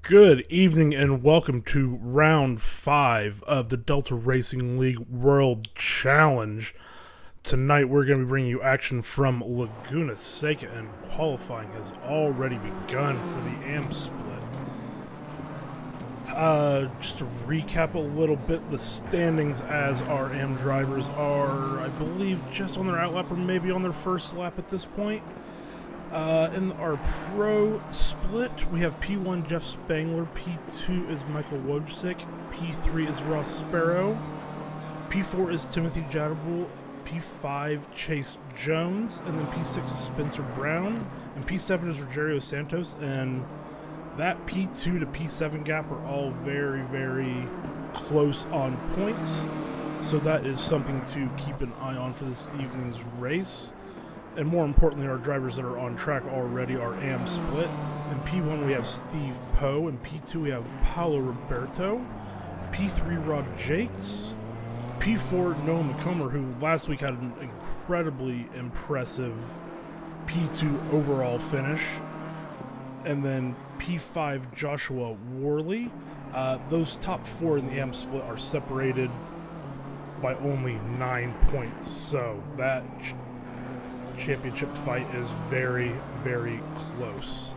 Good evening and welcome to round 5 of the Delta Racing League World Challenge. Tonight we're going to be bringing you action from Laguna, Seca, and qualifying has already begun for the AM split. Just to recap a little bit, the standings as our AM drivers are, I believe, just on their outlap or maybe on their first lap at this point. In our pro split, we have P1 Jeff Spangler, P2 is Michael Wojcik, P3 is Ross Sparrow, P4 is Timothy Jadable, P5 Chase Jones, and then P6 is Spencer Brown, and P7 is Rogerio Santos, and that P2 to P7 gap are all very, very close on points, so that is something to keep an eye on for this evening's race. And more importantly, our drivers that are on track already are AM split. In P1 we have Steve Poe, in P2 we have Paulo Roberto, P3 Rob Jakes, P4 Noah McComber, who last week had an incredibly impressive P2 overall finish, and then P5 Joshua Worley. Those top four in the AM split are separated by only 9 points, so that championship fight is very, very close.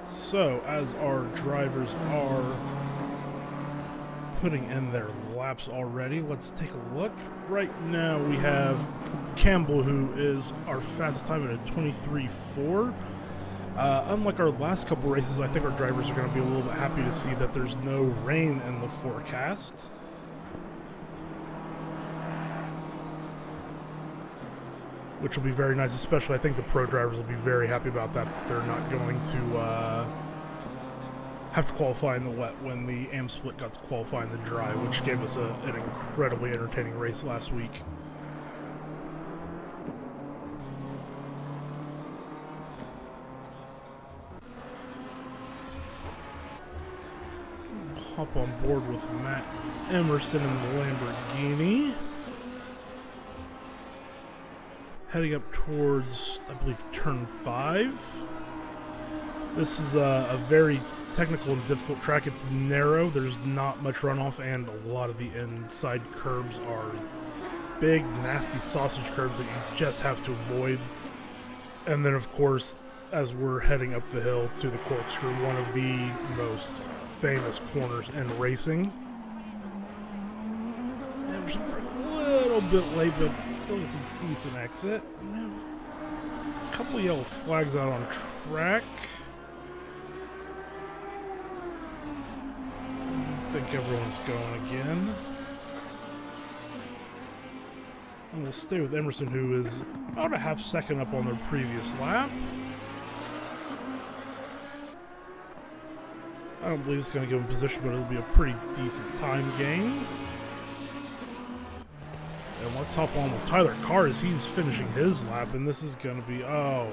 So as our drivers are putting in their laps already, let's take a look. Right now we have Campbell, who is our fastest time at a 23.4. Unlike our last couple races, I think our drivers are going to be a little bit happy to see that there's no rain in the forecast. Which will be very nice, especially I think the pro drivers will be very happy about that. They're not going to have to qualify in the wet when the AM split got to qualify in the dry, which gave us an incredibly entertaining race last week. Hop on board with Matt Emerson in the Lamborghini. Heading up towards, I believe, turn 5. This is a very technical and difficult track. It's narrow, there's not much runoff, and a lot of the inside curbs are big, nasty sausage curbs that you just have to avoid. And then, of course, as we're heading up the hill to the corkscrew, one of the most famous corners in racing. Emerson a little bit late, but still it's a decent exit. We have a couple of yellow flags out on track. I think everyone's going again. And we'll stay with Emerson, who is about a half second up on their previous lap. I don't believe it's going to give him position, but it'll be a pretty decent time gain. And let's hop on with Tyler Carr as he's finishing his lap, and this is going to be, a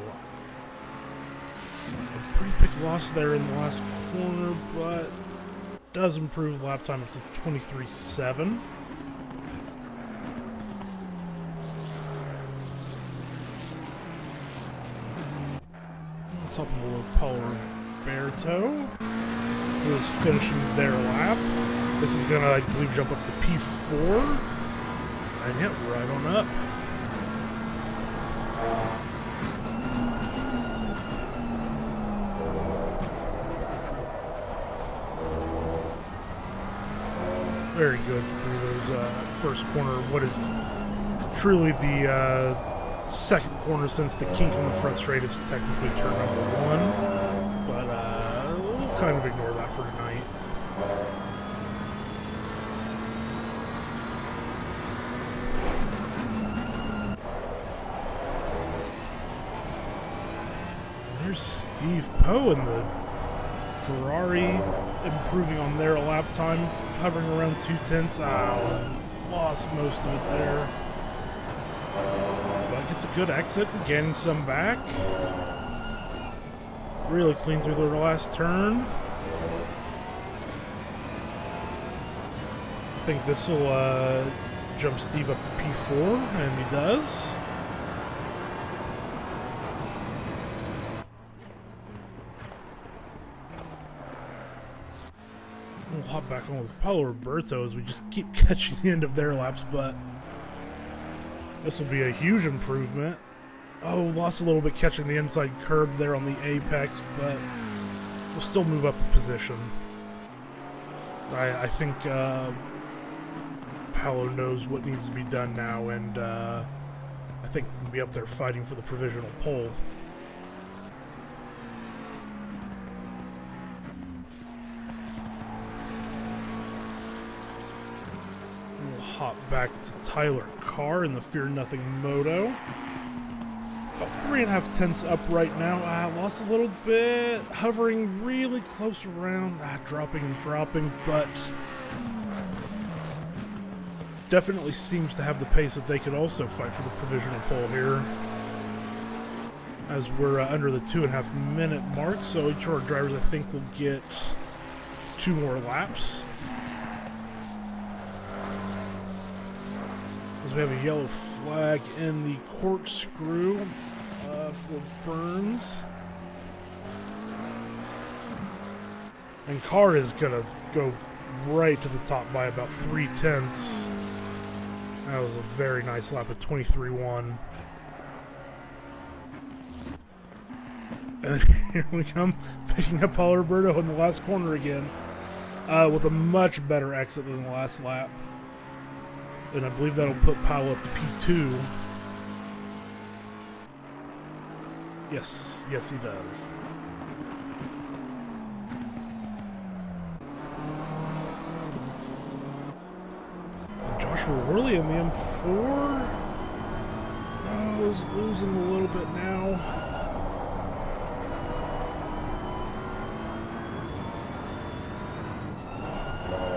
pretty big loss there in the last corner, but does improve lap time up to 23.7. Let's hop on with Paulo Roberto, who is finishing their lap. This is going to, I believe, jump up to P4. And yep, right on up. Very good through those first corner. What is truly the second corner, since the kink on the front straight is technically turn number 1. But we'll kind of ignore that for tonight. There's Steve Poe in the Ferrari, improving on their lap time, hovering around 2/10. Lost most of it there. But gets a good exit, gaining some back. Really clean through their last turn. I think this will jump Steve up to P4, and he does. we'll hop back on with Paulo Roberto as we just keep catching the end of their laps, but this will be a huge improvement. Oh, lost a little bit catching the inside curb there on the apex, but we'll still move up a position. I think Paulo knows what needs to be done now, and I think we'll be up there fighting for the provisional pole. We'll hop back to Tyler Carr in the Fear Nothing Moto. About 3.5 tenths up right now. Lost a little bit, hovering really close around, dropping and dropping, but definitely seems to have the pace that they could also fight for the provisional pole here. As we're under the 2.5 minute mark, so each of our drivers I think will get 2 more laps. As we have a yellow flag in the corkscrew for Burns. And Carr is going to go right to the top by about 3 tenths. That was a very nice lap at 23.1. And here we come, picking up Paulo Roberto in the last corner again, with a much better exit than the last lap. And I believe that'll put Paulo up to P2. Yes, he does. And Joshua Worley in the M4. Oh, is losing a little bit now.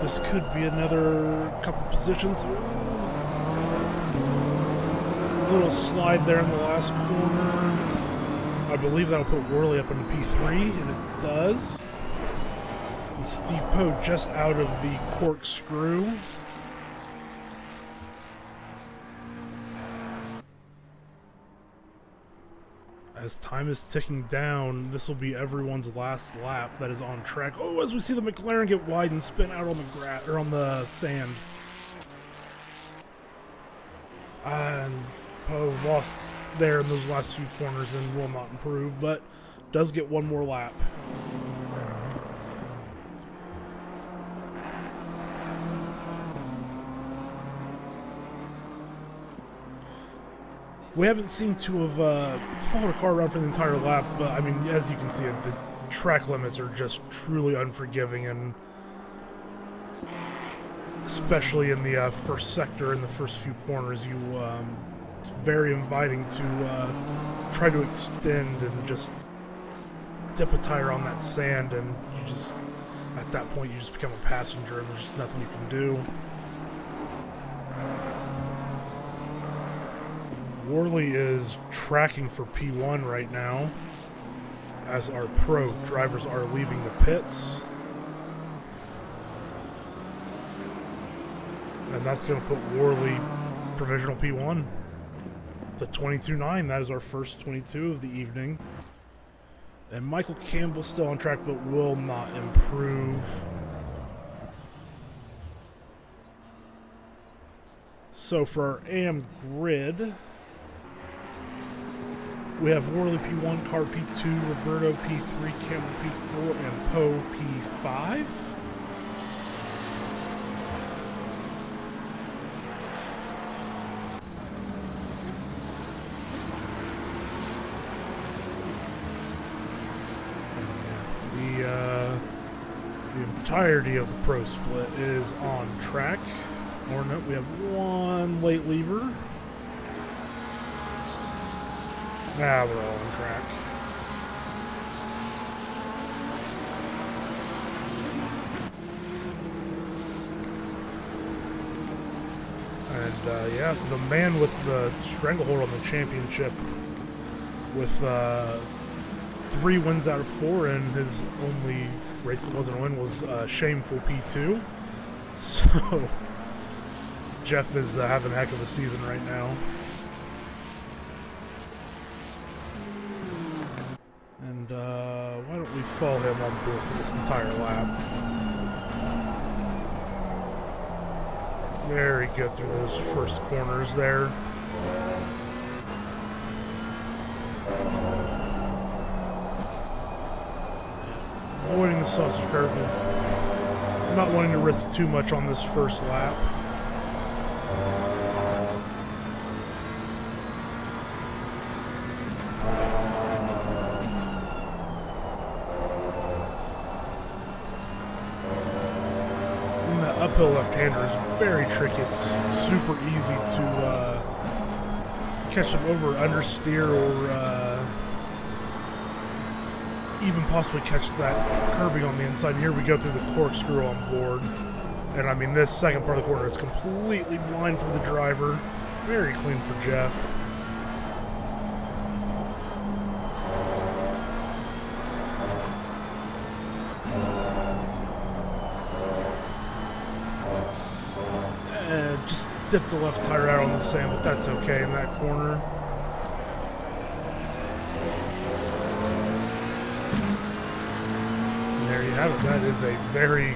This could be another couple positions. A little slide there in the last corner. I believe that'll put Worley up into P3, and it does. And Steve Poe just out of the corkscrew. As time is ticking down, this will be everyone's last lap that is on track. Oh, as we see the McLaren get wide and spin out on the grass or on the sand. And Poe lost there in those last 2 corners and will not improve, but does get 1 more lap. We haven't seemed to have followed a car around for the entire lap, but I mean, as you can see, the track limits are just truly unforgiving, and especially in the first sector, in the first few corners, it's very inviting to try to extend and just dip a tire on that sand, and you just, at that point, you just become a passenger, and there's just nothing you can do. Worley is tracking for P1 right now, as our pro drivers are leaving the pits. And that's going to put Worley provisional P1. The 22.9, that is our first 22 of the evening. And Michael Campbell still on track, but will not improve. So for our AM grid, we have Worley P1, Carr P2, Roberto P3, Campbell P4, and Poe P5. The entirety of the pro split is on track. Or no, we have 1 late lever. Now they're all on track. And yeah, the man with the stranglehold on the championship with 3 wins out of 4, and his only race that wasn't a win was shameful P2. So Jeff is having a heck of a season right now. And why don't we follow him on board for this entire lap? Very good through those first corners there. Avoiding the sausage curve. Not wanting to risk too much on this first lap. And the uphill left-hander is very tricky. It's super easy to catch them over, understeer, or even possibly catch that curbing on the inside. And here we go through the corkscrew on board. And I mean, this second part of the corner is completely blind for the driver. Very clean for Jeff. Just dipped the left tire out on the sand, but that's okay in that corner. There you have it. That is a very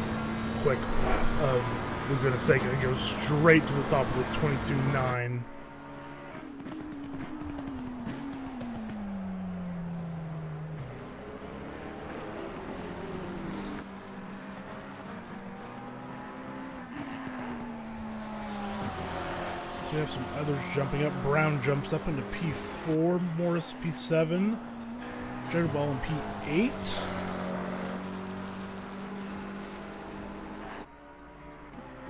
quick lap of Laguna Seca. It goes straight to the top of the 22.9. So we have some others jumping up. Brown jumps up into P4, Morris P7, Jerry Ball in P8.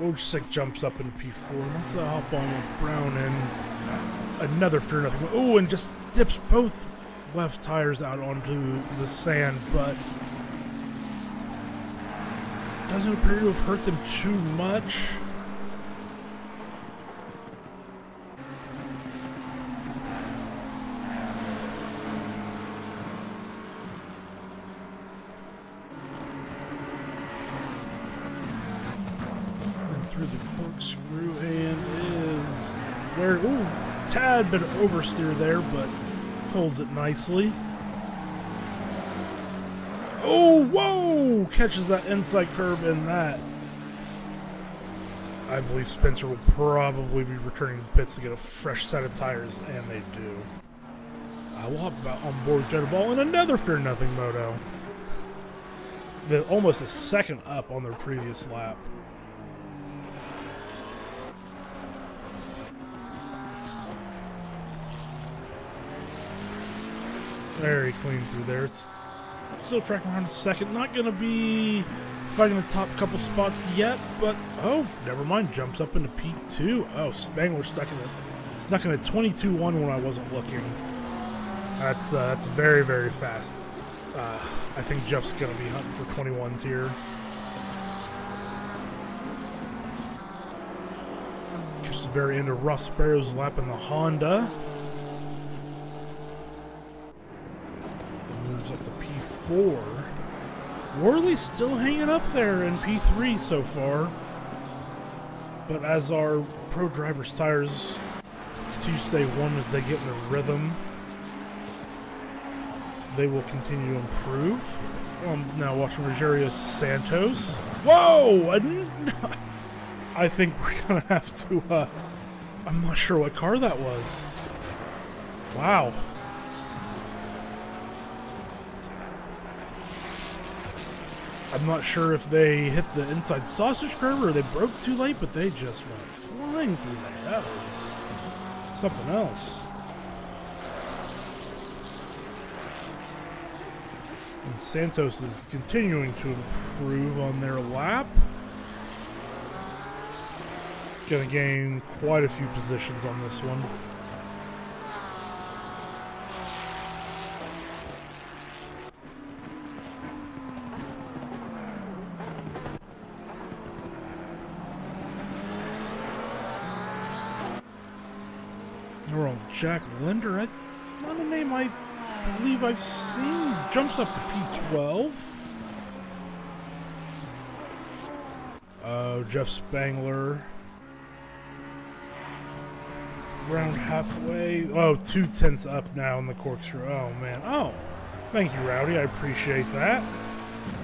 Wojcik jumps up into P4, and let's hop on with Brown and another fear nothing. Oh, and just dips both left tires out onto the sand, but doesn't appear to have hurt them too much. Through the corkscrew and is very, ooh, tad bit of oversteer there, but holds it nicely. Oh, whoa! Catches that inside curb, and that, I believe Spencer will probably be returning to the pits to get a fresh set of tires, and they do. We'll hop about on board with Jenna Ball and another Fear Nothing moto. Almost a second up on their previous lap. Very clean through there. It's still tracking around a second. Not going to be fighting the top couple spots yet, but oh, never mind. Jumps up into P2. Oh, Spangler snuck in a 22.1 when I wasn't looking. That's very, very fast. I think Jeff's going to be hunting for 21s here. Just very into Ross Sparrow's lap in the Honda. Moves up to P4. Worley's still hanging up there in P3 so far. But as our pro drivers' tires continue to stay warm as they get in the rhythm, they will continue to improve. Now watching Rogerio Santos. Whoa! I think we're going to have to... I'm not sure what car that was. Wow. I'm not sure if they hit the inside sausage curve or they broke too late, but they just went flying through there. That was something else. And Santos is continuing to improve on their lap. Gonna gain quite a few positions on this one. We're on Jack Linder. It's not a name I believe I've seen. Jumps up to P12. Oh, Jeff Spangler. Round halfway. Oh, 2/10 up now in the corkscrew. Oh, man. Oh, thank you, Rowdy. I appreciate that.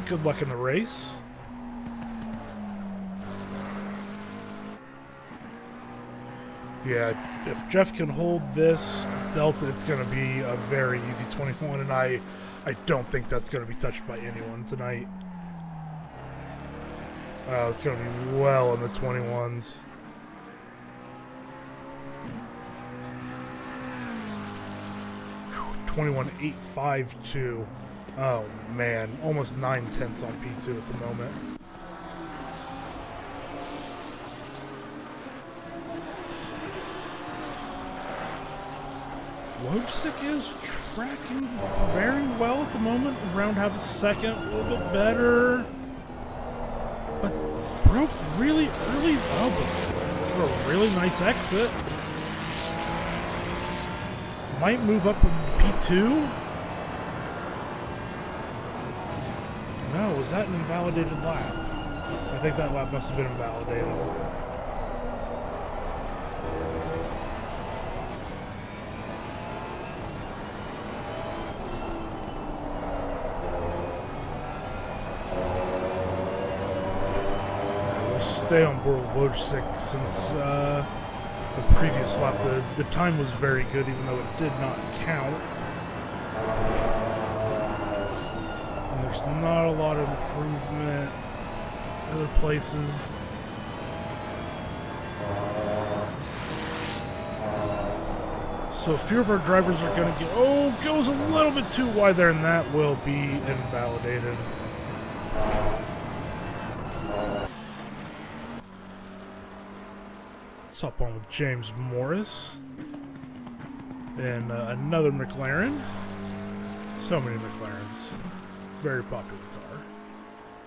Good luck in the race. Yeah, if Jeff can hold this Delta, it's going to be a very easy 21, and I don't think that's going to be touched by anyone tonight. It's going to be well in the 21s. Whew, 21.852. Oh man, almost 9/10 on P2 at the moment. Wojcik is tracking very well at the moment. Around half a second, a little bit better. But broke really early. Oh, but got a really nice exit. Might move up in P2. No, was that an invalidated lap? I think that lap must have been invalidated. Stay on board with Wojcik since the previous lap. The time was very good, even though it did not count. And there's not a lot of improvement in other places. So a few of our drivers are going to get... goes a little bit too wide there, and that will be invalidated. Hop on with James Morris and another McLaren. So many McLarens. Very popular car,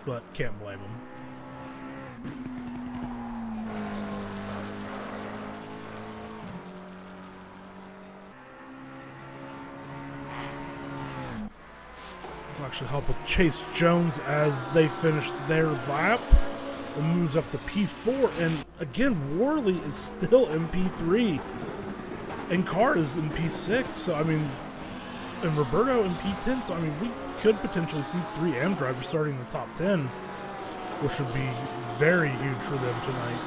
but can't blame them. Will actually help with Chase Jones as they finish their lap. It moves up to P4, and again, Worley is still in P3, and Carr is in P6, so I mean, and Roberto in P10, so I mean, we could potentially see 3 AM drivers starting in the top 10, which would be very huge for them tonight.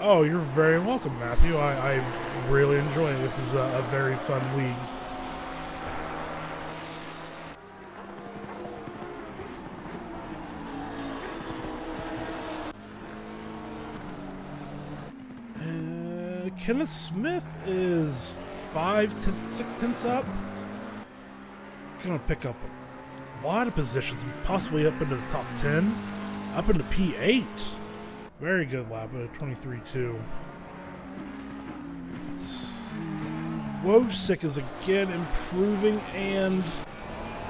Oh, you're very welcome, Matthew. I really enjoy it. This is a very fun league. Kenneth Smith is 6/10 up. Gonna pick up a lot of positions, possibly up into the top 10, up into P8. Very good lap at 23.2. Wojcik is again improving and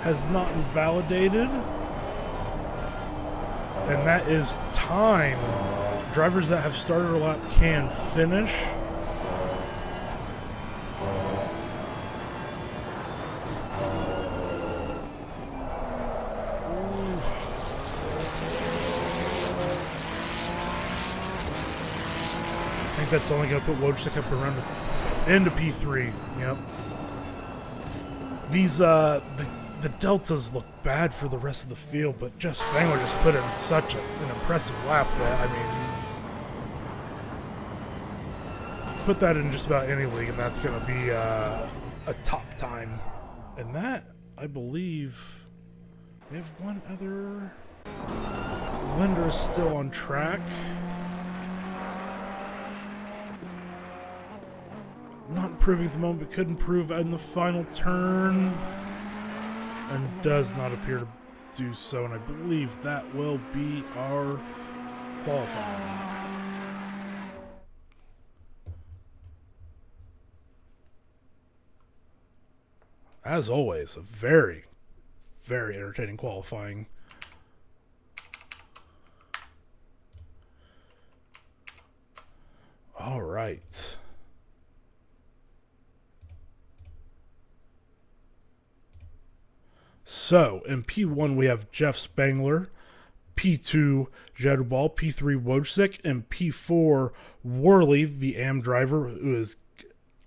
has not invalidated. And that is time. Drivers that have started a lap can finish. I think that's only going to put Wojcik up around into P3. Yep. These the deltas look bad for the rest of the field, but Jeff Spangler just put in such an impressive lap that, I mean, put that in just about any league, and that's going to be a top time. And that, I believe, we have one other. Linder is still on track. Not improving at the moment, but could improve in the final turn. And does not appear to do so, and I believe that will be our qualifying. As always, a very, very entertaining qualifying. All right. So, in P1, we have Jeff Spangler, P2, Jadubal, P3, Wojcik, and P4, Worley, the AM driver, who is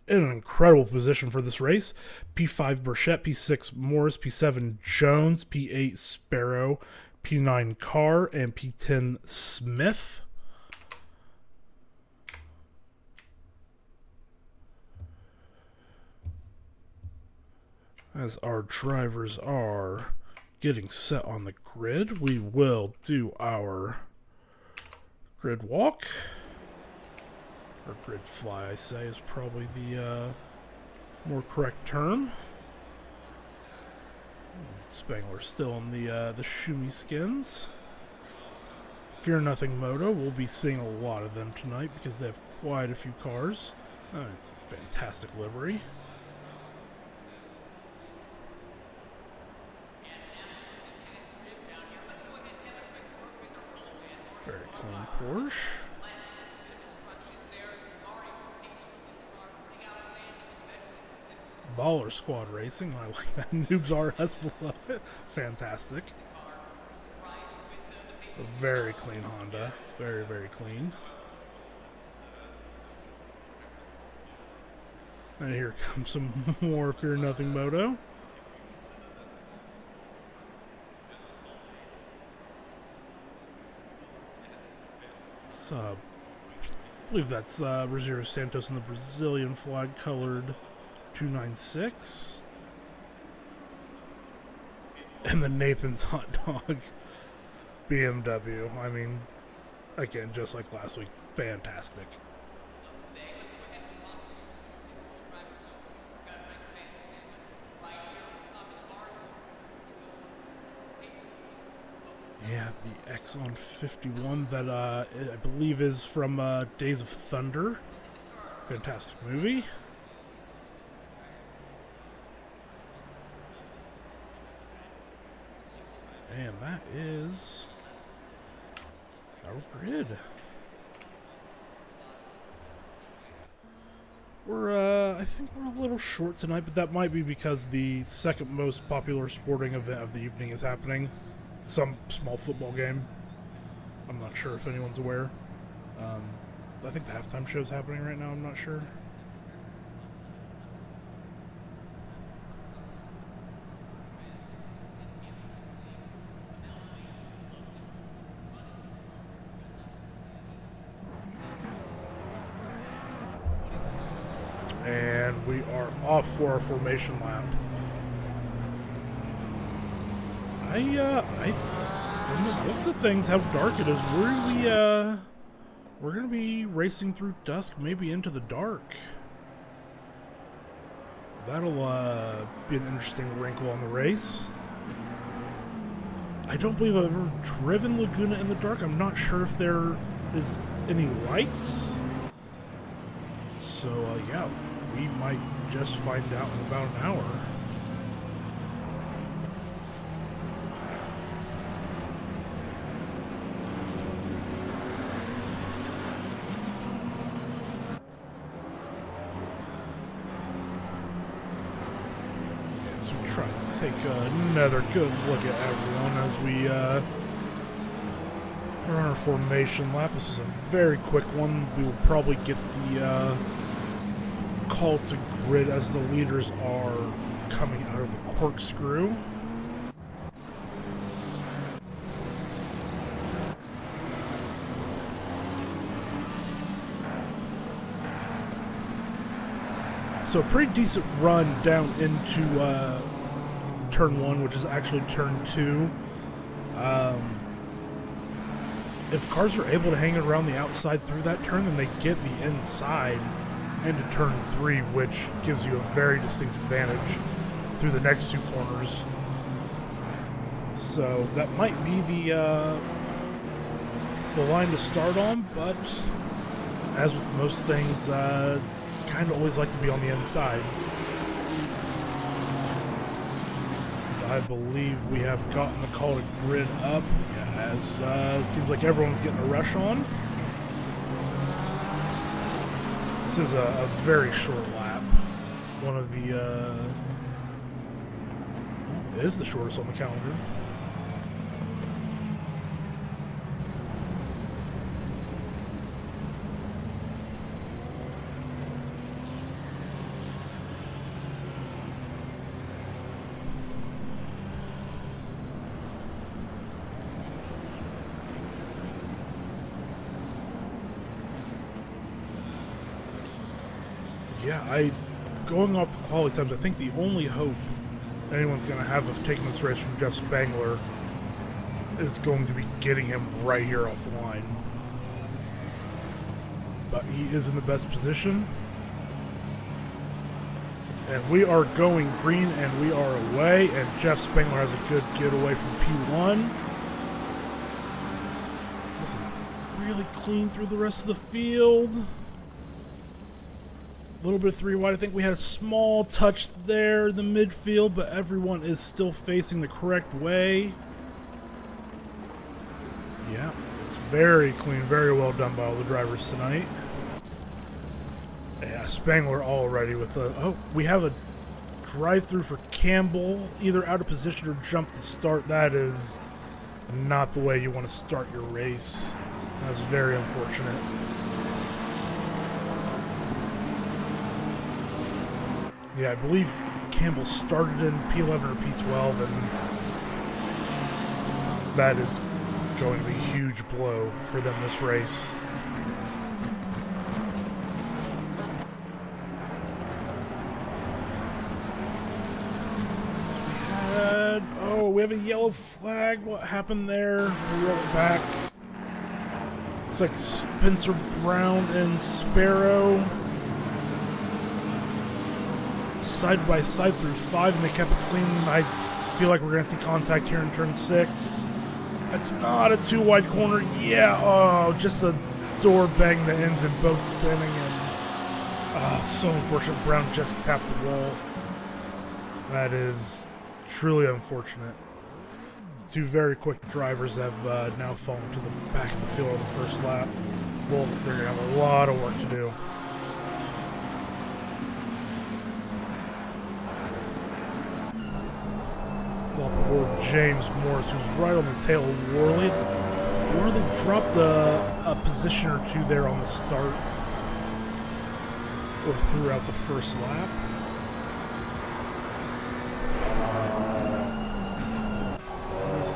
in an incredible position for this race. P5, Burchett, P6, Morris, P7, Jones, P8, Sparrow, P9 Carr and P10 Smith. As our drivers are getting set on the grid, we will do our grid walk. Or grid fly, I say, is probably the more correct term. Spangler still in the Shumi skins. Fear Nothing Moto, we'll be seeing a lot of them tonight because they have quite a few cars. It's a fantastic livery. Very clean Porsche. Baller Squad Racing, I like that. Noobs RS below it. Fantastic. A very clean Honda. Very, very clean. And here comes some more Fear Nothing Moto. It's, I believe that's Rosario Santos in the Brazilian flag colored 296. And the Nathan's Hot Dog BMW. I mean, again, just like last week, fantastic. Yeah, the Exxon 51 that I believe is from Days of Thunder. Fantastic movie. And that is our grid. I think we're a little short tonight, but that might be because the second most popular sporting event of the evening is happening. Some small football game. I'm not sure if anyone's aware. I think the halftime show is happening right now. I'm not sure. And we are off for our formation lap. From the looks of things, how dark it is, we're gonna be racing through dusk, maybe into the dark. That'll be an interesting wrinkle on the race. I don't believe I've ever driven Laguna in the dark. I'm not sure if there is any lights. So yeah, we might just find out in about an hour. Try to take another good look at everyone as we are on our formation lap. This is a very quick one. We will probably get the call to grid as the leaders are coming out of the corkscrew. So a pretty decent run down into turn 1, which is actually turn 2. If cars are able to hang around the outside through that turn, then they get the inside into turn 3, which gives you a very distinct advantage through the next 2 corners. So that might be the line to start on, but as with most things, kind of always like to be on the inside. I believe we have gotten the call to grid up, as it seems like everyone's getting a rush on. This is a very short lap. One of the, it is the shortest on the calendar. Yeah, going off the quality times, I think the only hope anyone's going to have of taking this race from Jeff Spangler is going to be getting him right here off the line. But he is in the best position. And we are going green, and we are away, and Jeff Spangler has a good getaway from P1. Really clean through the rest of the field. A little bit of 3 wide. I think we had a small touch there in the midfield, but everyone is still facing the correct way. Yeah, it's very clean, very well done by all the drivers tonight. Yeah, Spangler already with the... Oh, we have a drive-through for Campbell, either out of position or jump to start. That is not the way you want to start your race. That was very unfortunate. Yeah, I believe Campbell started in P11 or P12, and that is going to be a huge blow for them this race. We have a yellow flag. What happened there? We roll it back. Looks like Spencer Brown and Sparrow side by side through 5, and they kept it clean. I feel like we're going to see contact here in turn 6. That's not a 2 wide corner. Yeah, oh, just a door bang that ends in both spinning, and so unfortunate. Brown just tapped the wall. That is truly unfortunate. 2 very quick drivers have now fallen to the back of the field on the first lap. Well, they're going to have a lot of work to do. With James Morris, who's right on the tail of Worley. Worley dropped a position or 2 there on the start or throughout the first lap.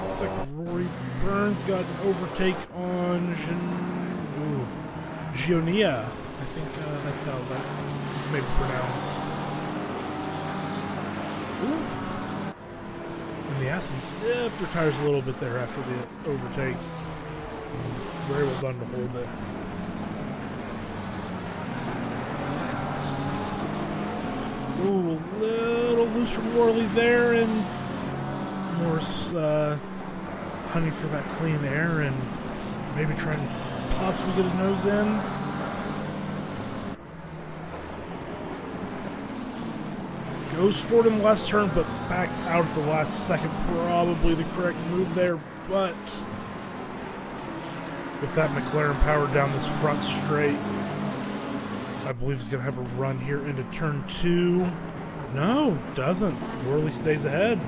Looks like Rory Burns got an overtake on Gionia. I think that's how that is maybe pronounced. Ooh. And the Aston dipped their tires a little bit there after the overtake. Very well done to hold it. Ooh, a little loose from Worley there, and Morris hunting for that clean air and maybe trying to possibly get a nose in. Goes forward in the last turn, but backs out at the last second. Probably the correct move there, but with that McLaren powered down this front straight, I believe he's going to have a run here into turn 2. No, doesn't. Worley stays ahead.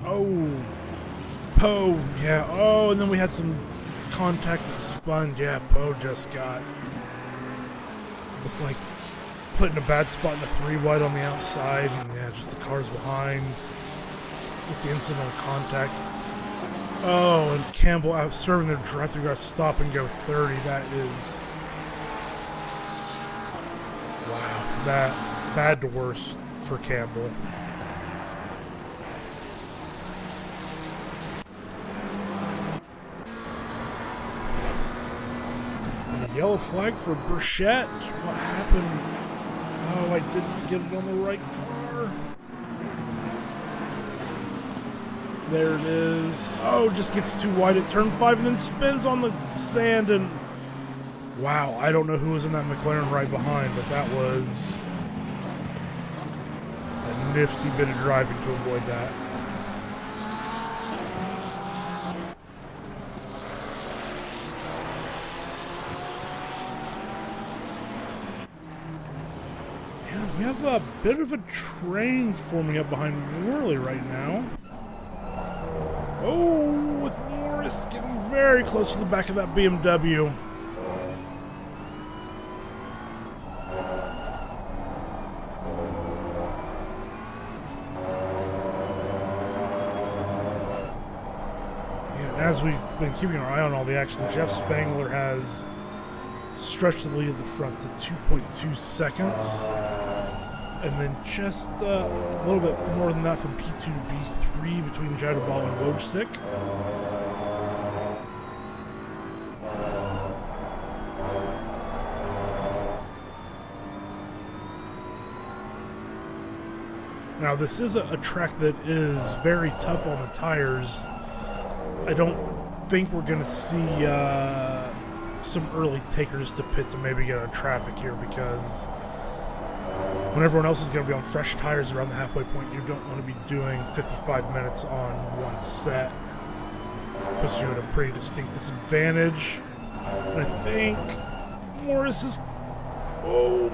Oh, Poe, yeah. Oh, and then we had some contact that spun. Yeah, Poe just got looked like put in a bad spot in the 3 wide on the outside, and yeah, just the cars behind with the incidental contact. Oh, and Campbell out serving their drive-thru got to stop and go 30. That is wow. That bad to worse for Campbell. Yellow flag for Burchett. What happened? Oh, I didn't get it on the right car. There it is. Oh, just gets too wide at turn 5 and then spins on the sand. And wow, I don't know who was in that McLaren right behind, but that was a nifty bit of driving to avoid that. We have a bit of a train forming up behind Worley right now. Oh, with Morris getting very close to the back of that BMW. we've been keeping our eye on all the action, Jeff Spangler has stretched the lead at the front to 2.2 seconds. And then just a little bit more than that from P2 to B3 between Jadobal and Wojcik. Now, this is a track that is very tough on the tires. I don't think we're going to see some early takers to pit to maybe get out of traffic here, because when everyone else is going to be on fresh tires around the halfway point, you don't want to be doing 55 minutes on one set. Puts you at a pretty distinct disadvantage. And I think Morris is... Oh...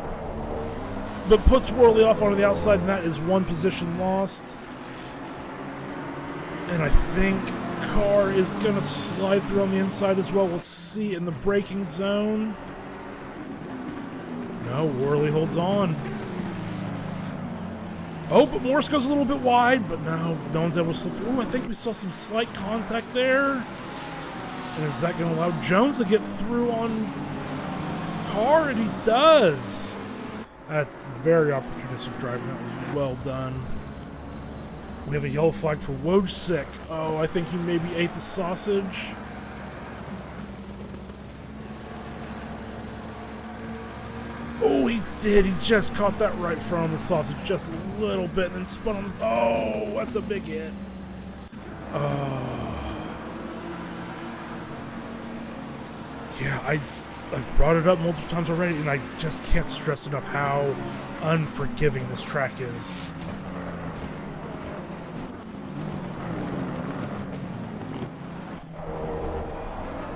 but puts Worley off onto the outside, and that is one position lost. And I think Carr is going to slide through on the inside as well. We'll see in the braking zone. No, Worley holds on. Oh, but Morris goes a little bit wide, but no one's able to slip through. Ooh, I think we saw some slight contact there. And is that going to allow Jones to get through on Carr? And he does. That's very opportunistic driving. That was well done. We have a yellow flag for Wojcik. Oh, I think he maybe ate the sausage. Oh, he did. He just caught that right front on the sausage just a little bit and then spun on the... Oh, that's a big hit. Yeah, I've brought it up multiple times already, and I just can't stress enough how unforgiving this track is.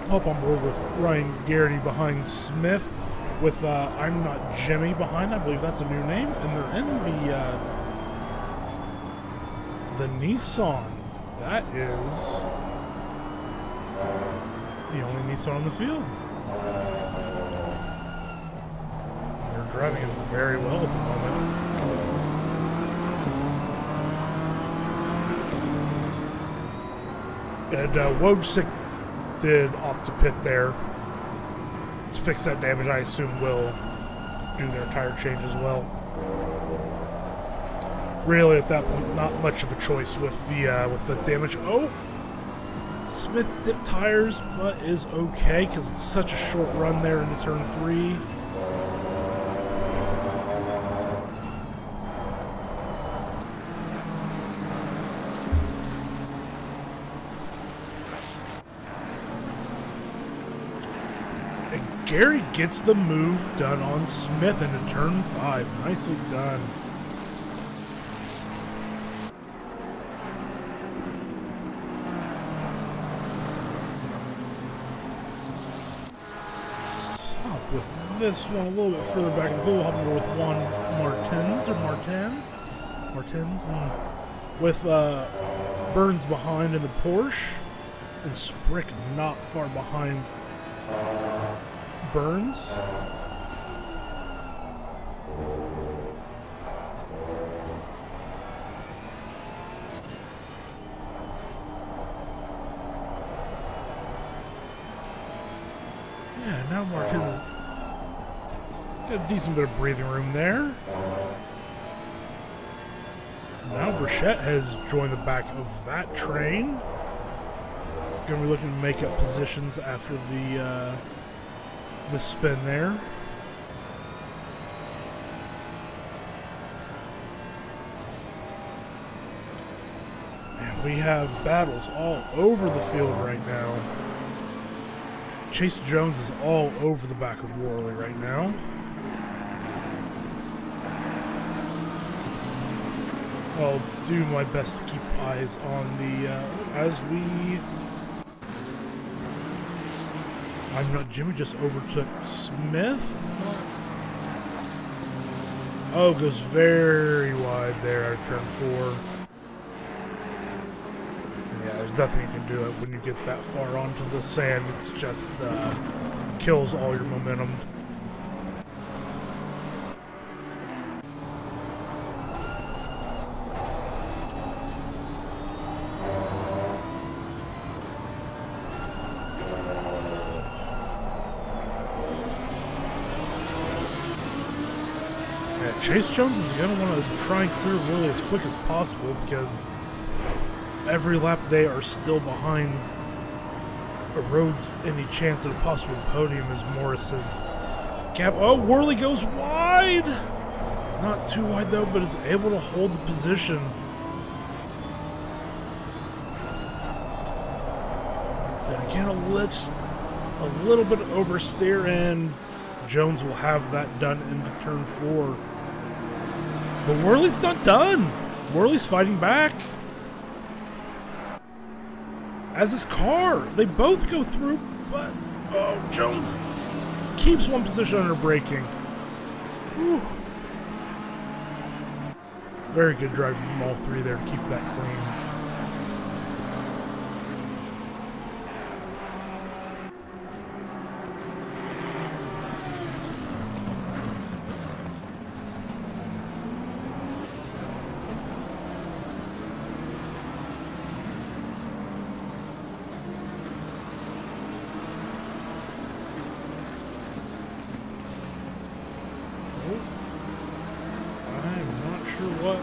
Hop on board with Ryan Garrity behind Smith, with I'm Not Jimmy behind. I believe that's a new name, and they're in the Nissan. That is the only Nissan on the field. They're driving it very well at the moment. And Wojcik did opt to pit there to fix that damage. I assume will do their tire change as well. Really, at that point, not much of a choice with the damage. Oh, Smith dipped tires, but is okay because it's such a short run there into turn 3. Gary gets the move done on Smith into turn 5. Nicely done. Stop with this one a little bit further back in the field. We'll hop over with Juan Martins, and with Burns behind in the Porsche, and Sprick not far behind Burns. Yeah, now Martin's got a decent bit of breathing room there. Now Burchett has joined the back of that train. Going to be looking to make up positions after the spin there. And we have battles all over the field right now. Chase Jones is all over the back of Worley right now. I'll do my best to keep eyes on the as we... I'm Not Jimmy just overtook Smith. Oh, goes very wide there at turn 4. Yeah, there's nothing you can do when you get that far onto the sand. It's just kills all your momentum. Chase Jones is going to want to try and clear Worley as quick as possible because every lap they are still behind erodes any chance at a possible podium as Morris's gap. Oh, Worley goes wide! Not too wide though, but is able to hold the position. And again, a little bit of oversteer, and Jones will have that done into turn 4. But Worley's not done. Worley's fighting back. As his car, they both go through, but oh, Jones keeps one position under braking. Whew. Very good driving from all three there to keep that clean. What?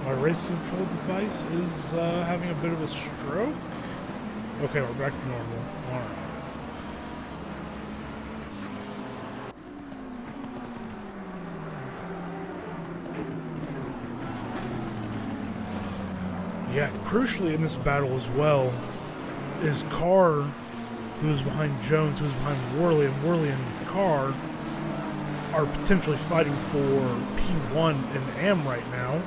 My race control device is having a bit of a stroke. Okay, we're back to normal. Alright. Yeah, crucially in this battle as well is Carr, who's behind Jones, who's behind Worley, and Worley and Carr are potentially fighting for P1 and AM right now.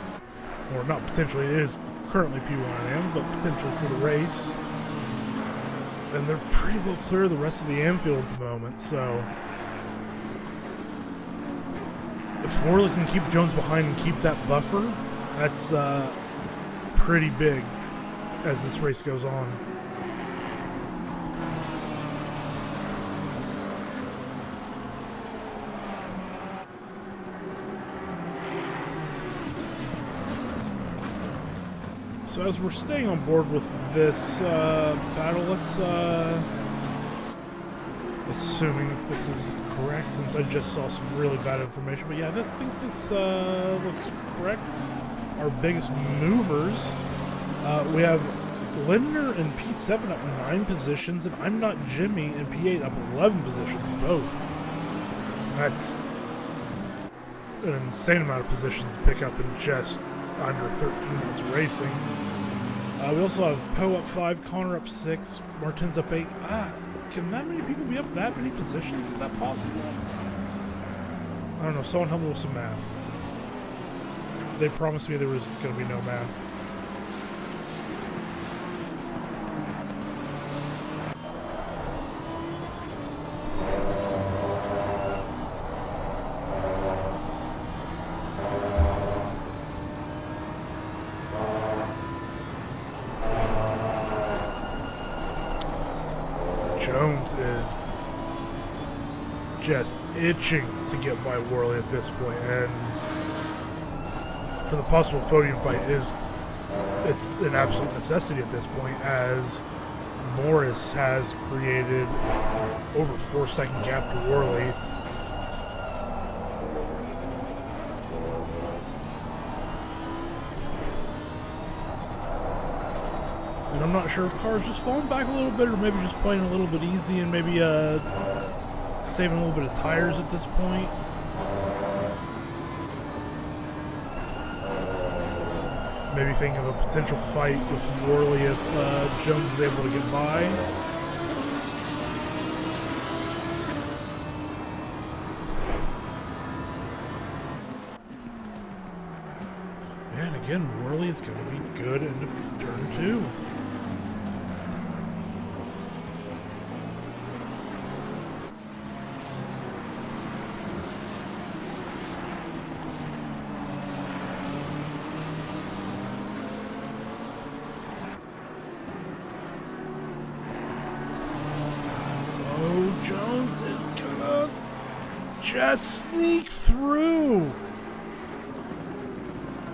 Or not potentially, it is currently P1 and AM, but potentially for the race. And they're pretty well clear of the rest of the AM field at the moment, so if Worley can keep Jones behind and keep that buffer, that's pretty big as this race goes on. So as we're staying on board with this battle, let's, assuming that this is correct, since I just saw some really bad information, but yeah, I think this looks correct. Our biggest movers, we have Lindner in P7 up 9 positions, and I'm Not Jimmy in P8 up 11 positions, both. That's an insane amount of positions to pick up in just under 13 minutes of racing. We also have Poe up 5, Connor up 6, Martin's up 8. Can that many people be up that many positions? Is that possible? I don't know. Someone help me with some math. They promised me there was going to be no math. Jones is just itching to get by Worley at this point, and for the possible podium fight it's an absolute necessity at this point, as Morris has created over 4-second gap to Worley. And I'm not sure if Carr's just falling back a little bit, or maybe just playing a little bit easy and maybe saving a little bit of tires at this point. Maybe thinking of a potential fight with Worley if Jones is able to get by. And again, Worley is going to be good into turn 2. Jones is gonna just sneak through.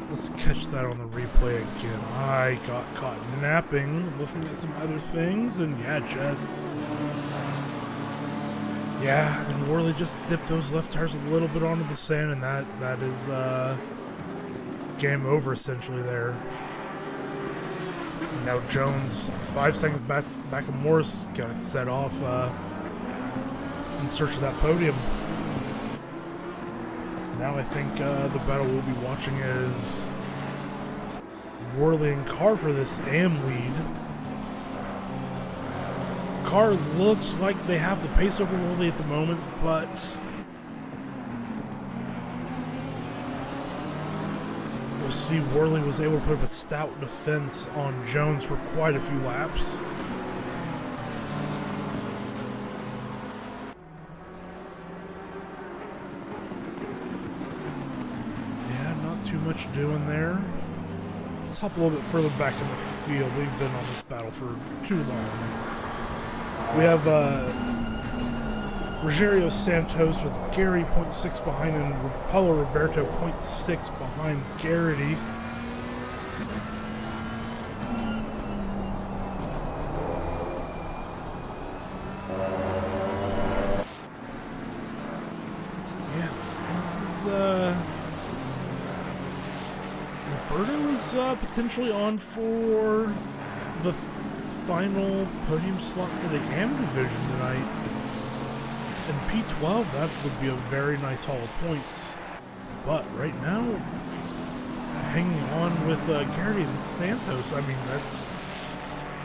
Let's catch that on the replay again. I got caught napping, looking at some other things, and yeah, just Yeah, and Worley just dipped those left tires a little bit onto the sand, and that is game over essentially there. And now Jones, 5 seconds back of Morris, got it set off in search of that podium. Now I think the battle we'll be watching is Worley and Carr for this AM lead. Carr looks like they have the pace over Worley at the moment, but we'll see. Worley was able to put up a stout defense on Jones for quite a few laps. Yeah, not too much doing there. Let's hop a little bit further back in the field. We've been on this battle for too long. We have Rogerio Santos with Gary 0.6 behind and Paulo Roberto 0.6 behind Garrity. Yeah, this is Roberto is potentially on for the final podium slot for the AM division tonight. In P12, that would be a very nice haul of points. But right now, hanging on with Garrity and Santos, I mean, that's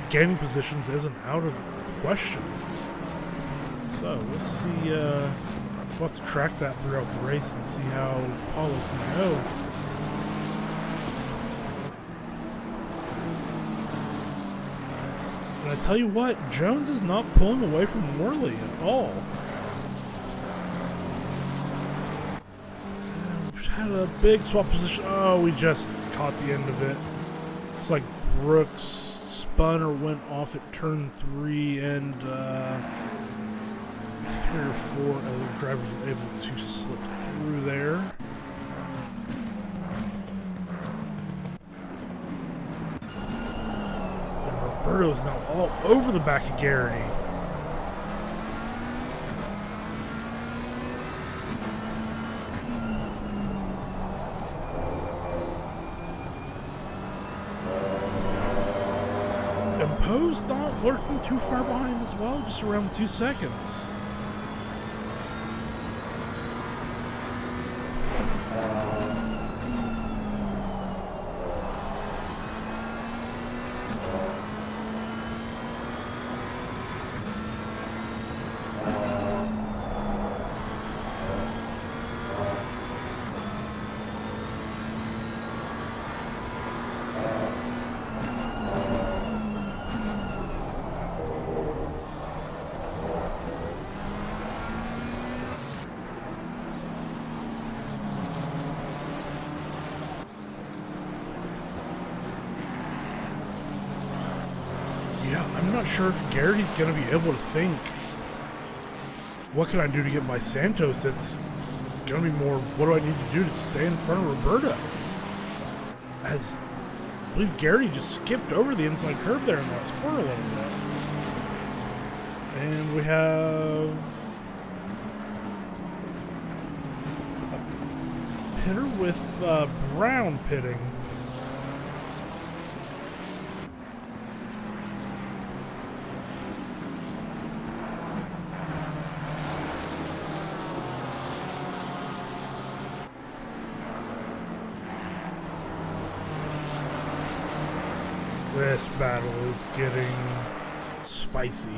gaining positions isn't out of the question. So we'll see. We'll have to track that throughout the race and see how Paulo can go. And I tell you what, Jones is not pulling away from Worley at all. Had a big swap position. Oh, we just caught the end of it. It's like Brooks spun or went off at turn 3, and 3 or 4 other drivers were able to slip through there. Roberto's now all over the back of Garrity. Impo's not lurking too far behind as well, just around 2 seconds. I'm not sure if Garrity's going to be able to think, what can I do to get by Santos? It's going to be more, what do I need to do to stay in front of Roberto? As I believe Garrity just skipped over the inside curb there in the last corner a little bit. And we have a pitter with Brown pitting. This battle is getting spicy.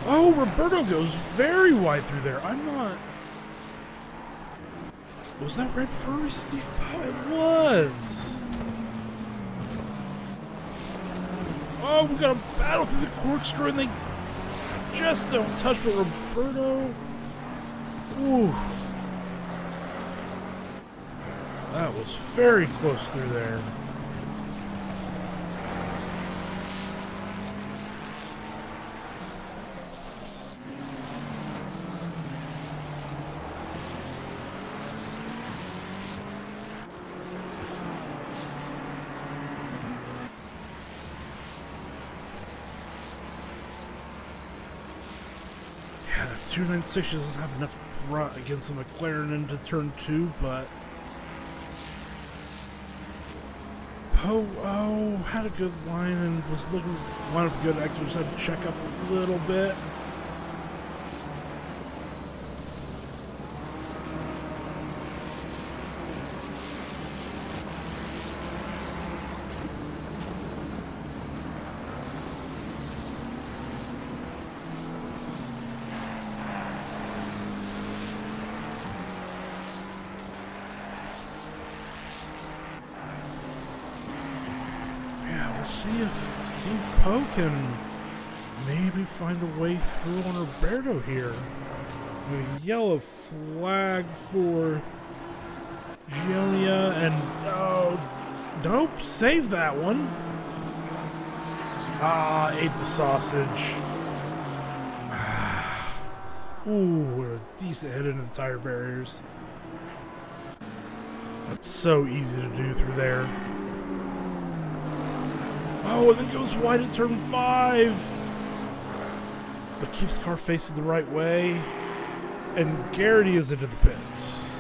Oh, Roberto goes very wide through there. I'm not... Was that red furry Steve? It was. Oh, we got a battle through the corkscrew, and they just don't touch. But Roberto, ooh, that was very close through there. Yeah, the 296 doesn't have enough grunt against the McLaren into turn 2, but Poe had a good line and was looking wound up good exit. Just had to check up a little bit. See if Steve Poe can maybe find a way through on Roberto here. A yellow flag for Gionia, and oh, nope, save that one. Ate the sausage. Ooh, a decent hit into the tire barriers. That's so easy to do through there. Oh, and then goes wide at turn 5. But keeps the car facing the right way. And Garrity is into the pits.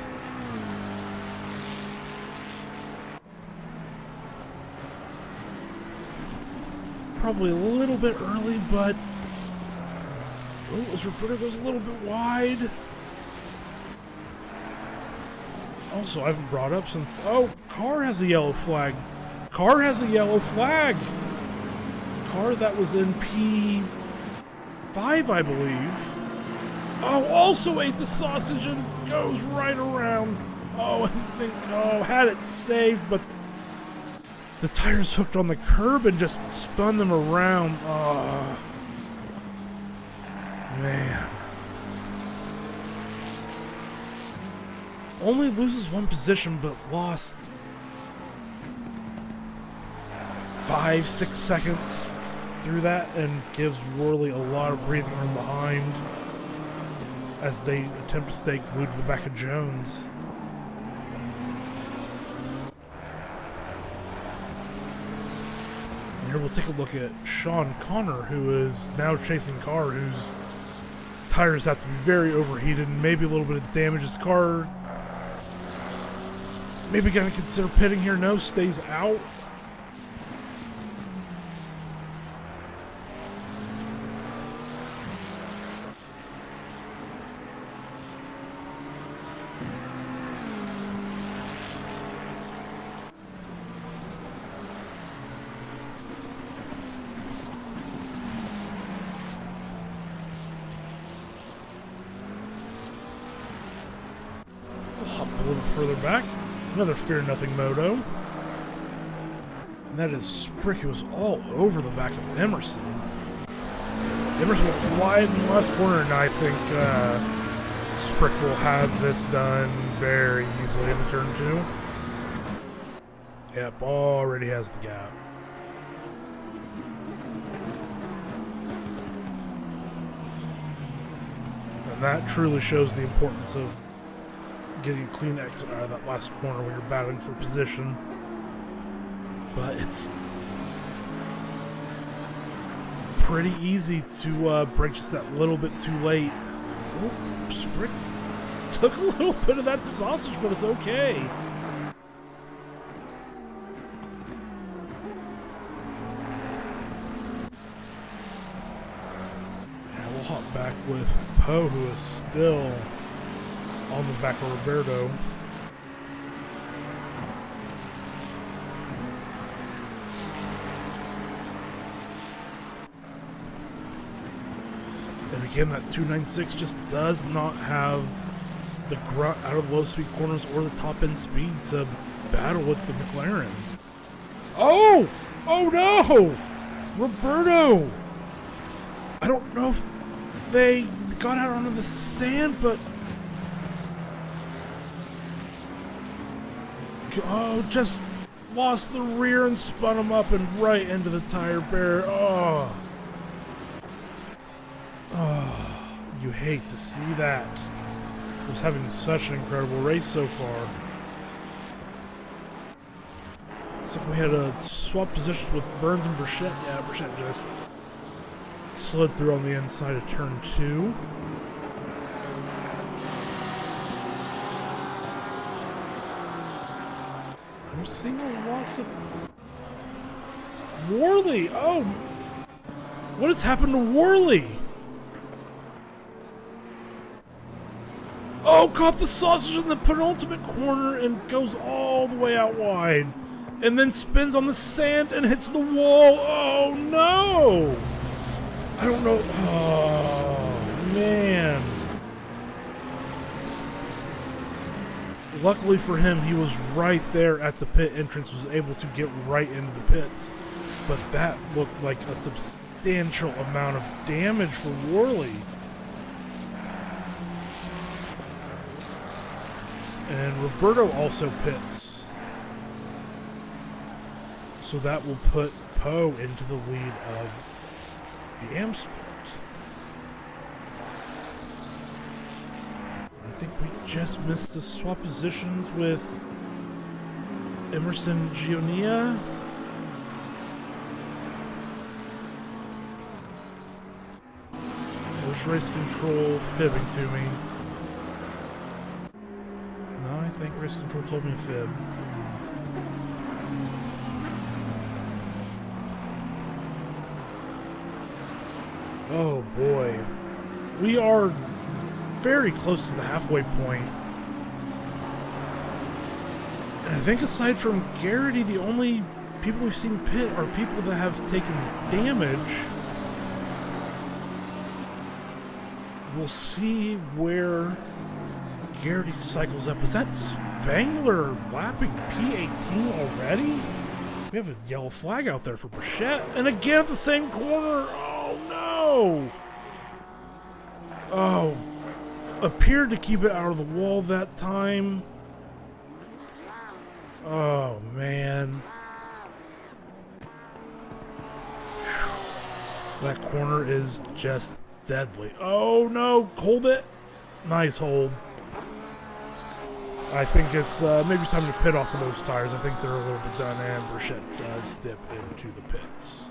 Probably a little bit early, but oh, as Roberto goes a little bit wide. Also, I haven't brought up since... Oh, car has a yellow flag. Car has a yellow flag. Car that was in P5, I believe. Oh, also ate the sausage and goes right around. Oh, had it saved, but the tires hooked on the curb and just spun them around. Oh, man. Only loses one position, but lost 5-6 seconds through that, and gives Worley a lot of breathing room behind as they attempt to stay glued to the back of Jones. And here we'll take a look at Sean Connor, who is now chasing Carr, whose tires have to be very overheated and maybe a little bit of damage. His car maybe going to consider pitting here. No, stays out. Hop a little bit further back. Another Fear Nothing moto. And that is Sprick, who was all over the back of Emerson. Emerson went wide in the last corner, and I think Sprick will have this done very easily in the turn 2. Yep, already has the gap. And that truly shows the importance of getting a clean exit out of that last corner when you're battling for position. But it's pretty easy to break just that little bit too late. Oh, Sprick took a little bit of that sausage, but it's okay. Yeah, we'll hop back with Poe, who is still on the back of Roberto. And again, that 296 just does not have the grunt out of the low speed corners or the top end speed to battle with the McLaren. Oh! Oh no! Roberto! I don't know if they got out onto the sand, but oh, just lost the rear and spun him up and right into the tire barrier. Oh. Oh, you hate to see that. He was having such an incredible race so far. Looks like we had a swap positions with Burns and Burchett. Yeah, Burchett just slid through on the inside of turn 2. I'm seeing a loss of... Worley! Oh! What has happened to Worley? Oh, caught the sausage in the penultimate corner and goes all the way out wide. And then spins on the sand and hits the wall. Oh, no! I don't know. Oh, man. Luckily for him, he was right there at the pit entrance, was able to get right into the pits. But that looked like a substantial amount of damage for Worley. And Roberto also pits. So that will put Poe into the lead of the AM split. I think we just missed the swap positions with Emerson Gionia. There's race control fibbing to me. No, I think race control told me to fib. Oh boy. We are very close to the halfway point. And I think aside from Garrity, the only people we've seen pit are people that have taken damage. We'll see where Garrity cycles up. Is that Spangler lapping P18 already? We have a yellow flag out there for Bichette. And again at the same corner. Oh no! Oh, appeared to keep it out of the wall that time. Oh man. That corner is just deadly. Oh no, hold it. Nice hold. I think it's maybe time to pit off of those tires. I think they're a little bit done, and Bichette does dip into the pits.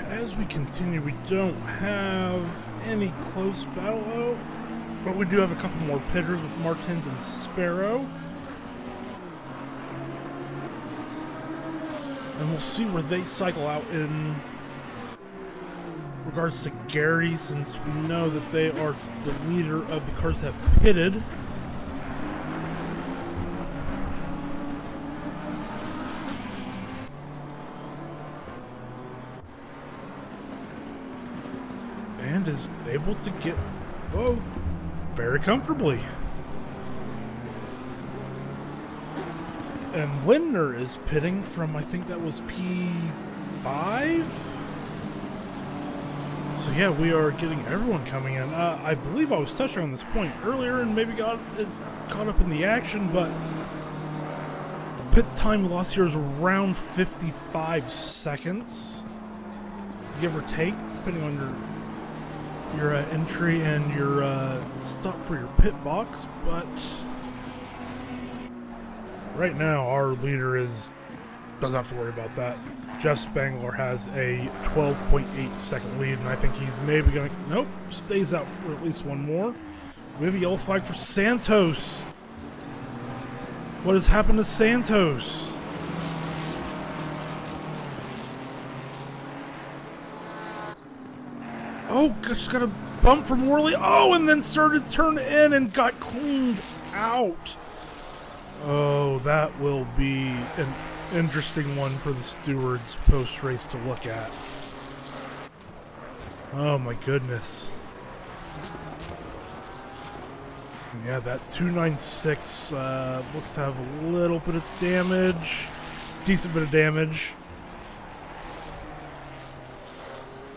As we continue, we don't have any close battle, but we do have a couple more pitters with Martins and Sparrow. And we'll see where they cycle out in regards to Gary, since we know that they are the leader of the cars that have pitted. And is able to get both very comfortably. And Lindner is pitting from, I think that was P5? So yeah, we are getting everyone coming in. I believe I was touching on this point earlier and maybe got it caught up in the action, but pit time loss here is around 55 seconds, give or take, depending on your entry and your stop for your pit box. But Right now, our leader doesn't have to worry about that. Jeff Spangler has a 12.8 second lead, and I think he's maybe going to... Nope, stays out for at least one more. We have a yellow flag for Santos. What has happened to Santos? Oh, just got a bump from Worley. Oh, and then started to turn in and got cleaned out. Oh, that will be an interesting one for the stewards post-race to look at. Oh my goodness. Yeah, that 296 looks to have a little bit of damage. Decent bit of damage.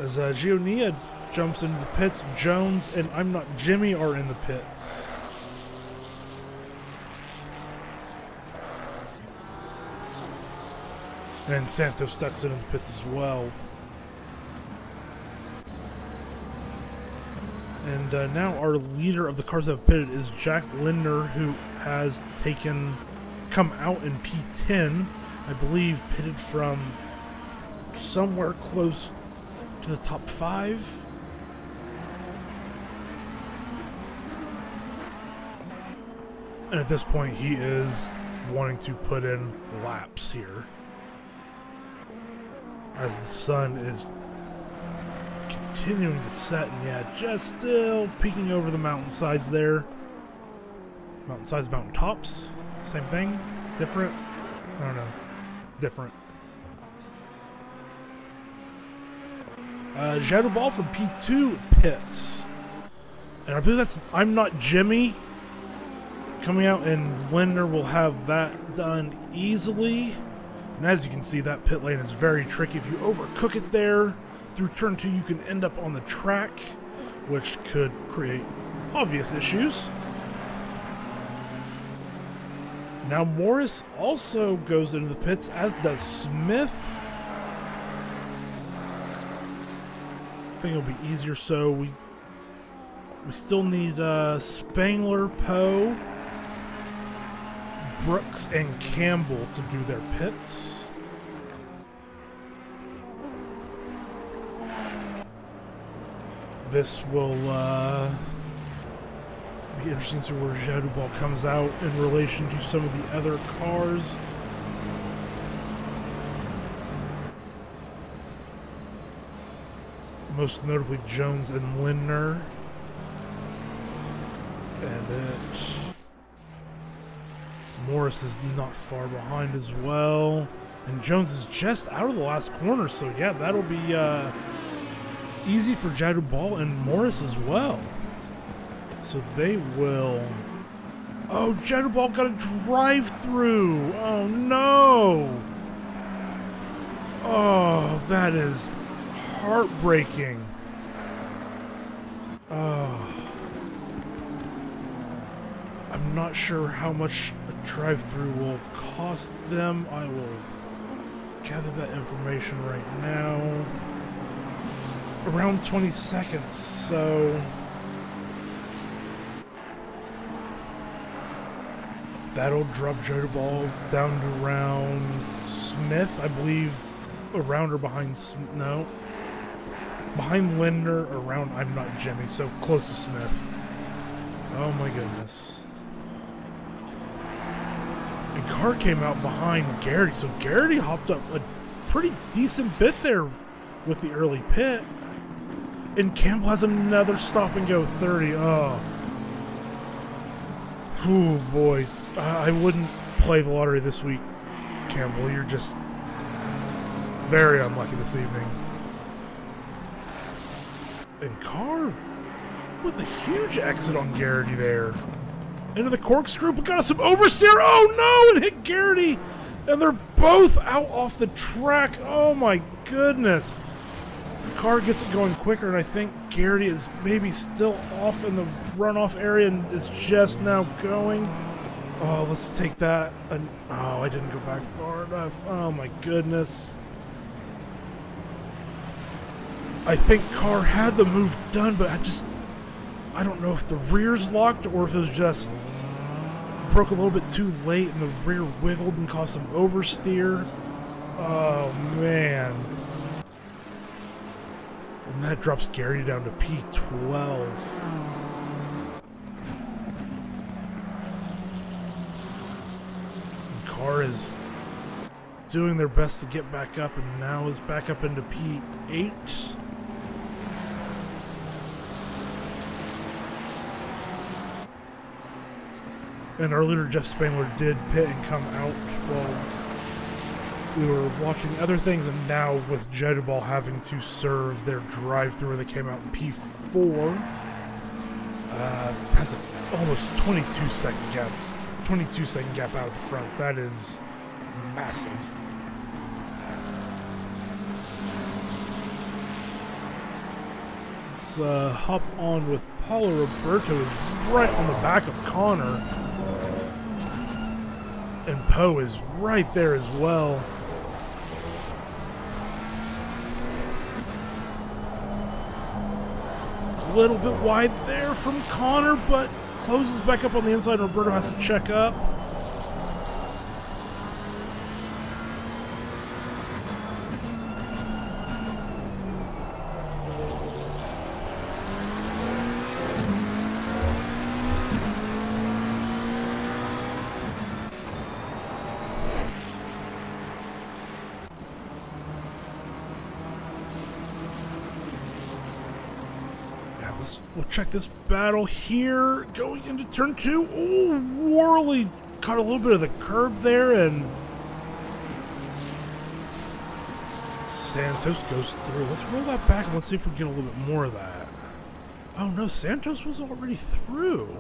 As Gionia jumps into the pits, Jones and I'm Not Jimmy are in the pits. And Santos Stuck's in the pits as well. And now our leader of the cars that have pitted is Jack Lindner, who has come out in P10, I believe pitted from somewhere close to the top 5. And at this point, he is wanting to put in laps here, as the sun is continuing to set, and yeah, just still peeking over the mountainsides there. Mountainsides, mountaintops, same thing, different, I don't know, different. Shadow Ball from P2 pits, and I believe that's I'm Not Jimmy coming out, and Lindner will have that done easily. And as you can see, that pit lane is very tricky. If you overcook it there through turn 2, you can end up on the track, which could create obvious issues. Now Morris also goes into the pits, as does Smith. I think it'll be easier, so we still need Spangler, Poe, Brooks, and Campbell to do their pits. This will be interesting to see where Jadubal comes out in relation to some of the other cars. Most notably Jones and Lindner. And Morris is not far behind as well. And Jones is just out of the last corner, so yeah, that'll be easy for Jadubal and Morris as well. So they will... Oh, Jadubal got a drive-through! Oh no! Oh, that is heartbreaking. Oh. I'm not sure how much a drive-through will cost them. I will gather that information right now. Around 20 seconds, so that'll drop Jadubal down to around Smith, I believe, around or behind, no, behind Lindner, around I'm Not Jimmy, so close to Smith. Oh my goodness. And Carr came out behind Garrity, so Garrity hopped up a pretty decent bit there with the early pit. And Campbell has another stop and go 30. Oh. Oh boy. I wouldn't play the lottery this week, Campbell. You're just very unlucky this evening. And Carr with a huge exit on Garrity there. Into the corkscrew, but got some oversteer. Oh no! And hit Garrity. And they're both out off the track. Oh my goodness. Carr gets it going quicker, and I think Garrity is maybe still off in the runoff area and is just now going. Oh, let's take that. And, oh, I didn't go back far enough. Oh my goodness. I think Carr had the move done, but I don't know if the rear's locked or if it was just broke a little bit too late and the rear wiggled and caused some oversteer. Oh, man. And that drops Gary down to P12. And car is doing their best to get back up and now is back up into P8. And our leader, Jeff Spangler, did pit and come out while we were watching other things, and now with Jedabal having to serve their drive-through, they came out in P4. Has an almost 22-second gap. 22-second gap out of the front. That is massive. Let's hop on with Paulo Roberto, is right on the back of Connor. And Poe is right there as well. A little bit wide there from Connor, but closes back up on the inside. Roberto has to check up. We'll check this battle here. Going into turn 2. Oh, Worley caught a little bit of the curb there, and Santos goes through. Let's roll that back and let's see if we can get a little bit more of that. Oh no, Santos was already through.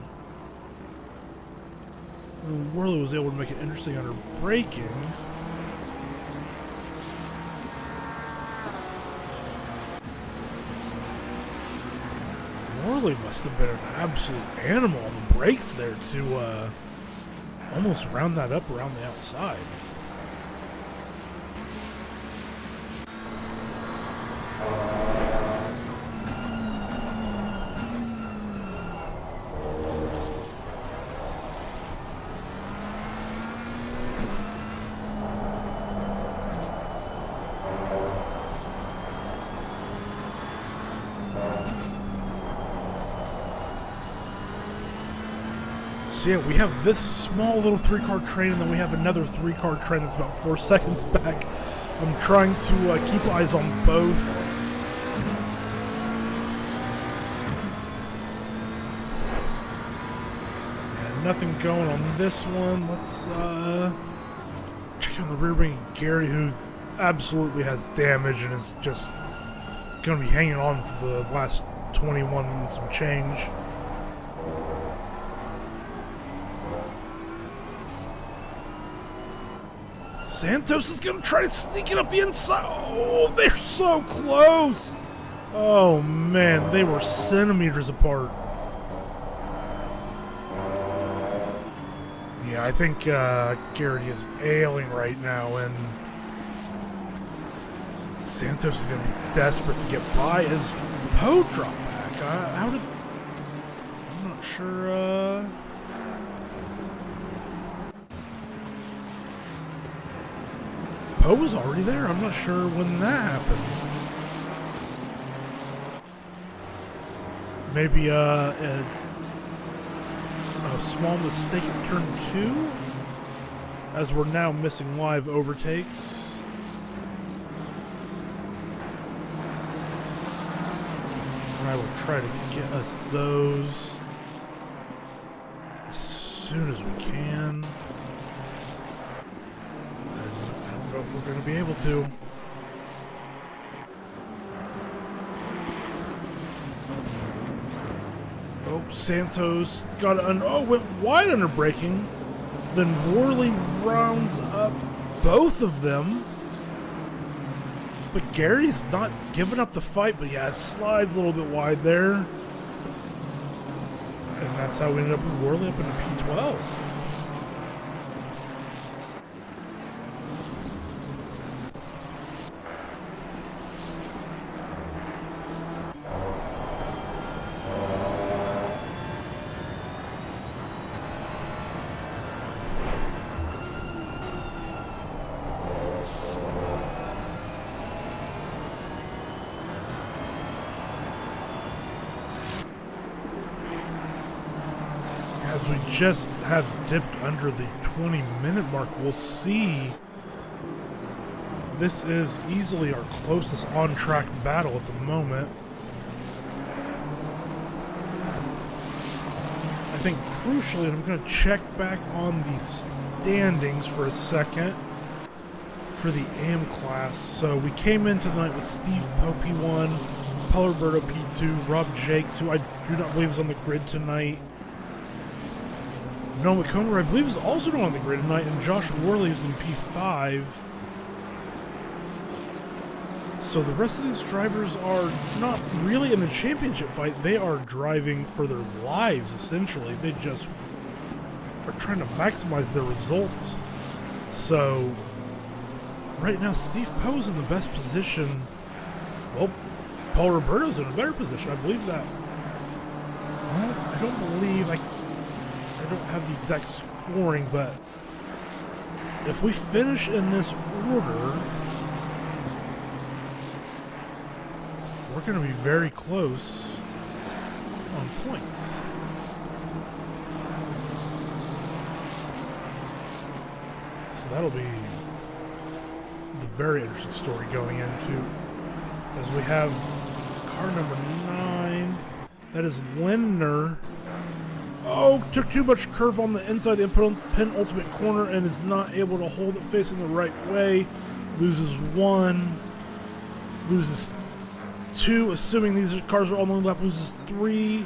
And Worley was able to make it interesting under braking. Worley must have been an absolute animal on the brakes there to almost round that up around the outside. So yeah, we have this small little 3-car train, and then we have another 3-car train that's about 4 seconds back. I'm trying to keep eyes on both. Yeah, nothing going on this one. Let's check on the rear wing. Gary, who absolutely has damage and is just going to be hanging on for the last 21 and some change. Santos is going to try to sneak it up the inside. Oh, they're so close. Oh, man, they were centimeters apart. Yeah, I think Garrity is ailing right now, and Santos is going to be desperate to get by as Poe dropped back. I'm not sure, Poe was already there. I'm not sure when that happened. Maybe a small mistake at turn 2, as we're now missing live overtakes. And I will try to get us those as soon as we can. I don't know if we're going to be able to. Oh, Santos got went wide under braking. Then Worley rounds up both of them. But Gary's not giving up the fight, but yeah, it slides a little bit wide there. And that's how we ended up with Worley up into P12. as we just have dipped under the 20-minute mark, we'll see this is easily our closest on-track battle at the moment. I think crucially, and I'm going to check back on the standings for a second for the AM class. So we came into the night with Steve Poe P1, Paul Roberto P2, Rob Jakes, who I do not believe is on the grid tonight. Noah McComer, I believe, is also not on the grid tonight, and Josh Worley is in P5. So the rest of these drivers are not really in the championship fight. They are driving for their lives, essentially. They just are trying to maximize their results. So right now, Steve Poe's in the best position. Well, Paul Roberto's in a better position. I believe that. Well, I don't believe I don't have the exact scoring, but if we finish in this order, we're going to be very close on points. So that'll be the very interesting story going into, as we have car number 9. That is Lindner. Oh, took too much curve on the inside, the penultimate corner, and is not able to hold it facing the right way. Loses 1. Loses 2, assuming these cars are on the lap, loses 3.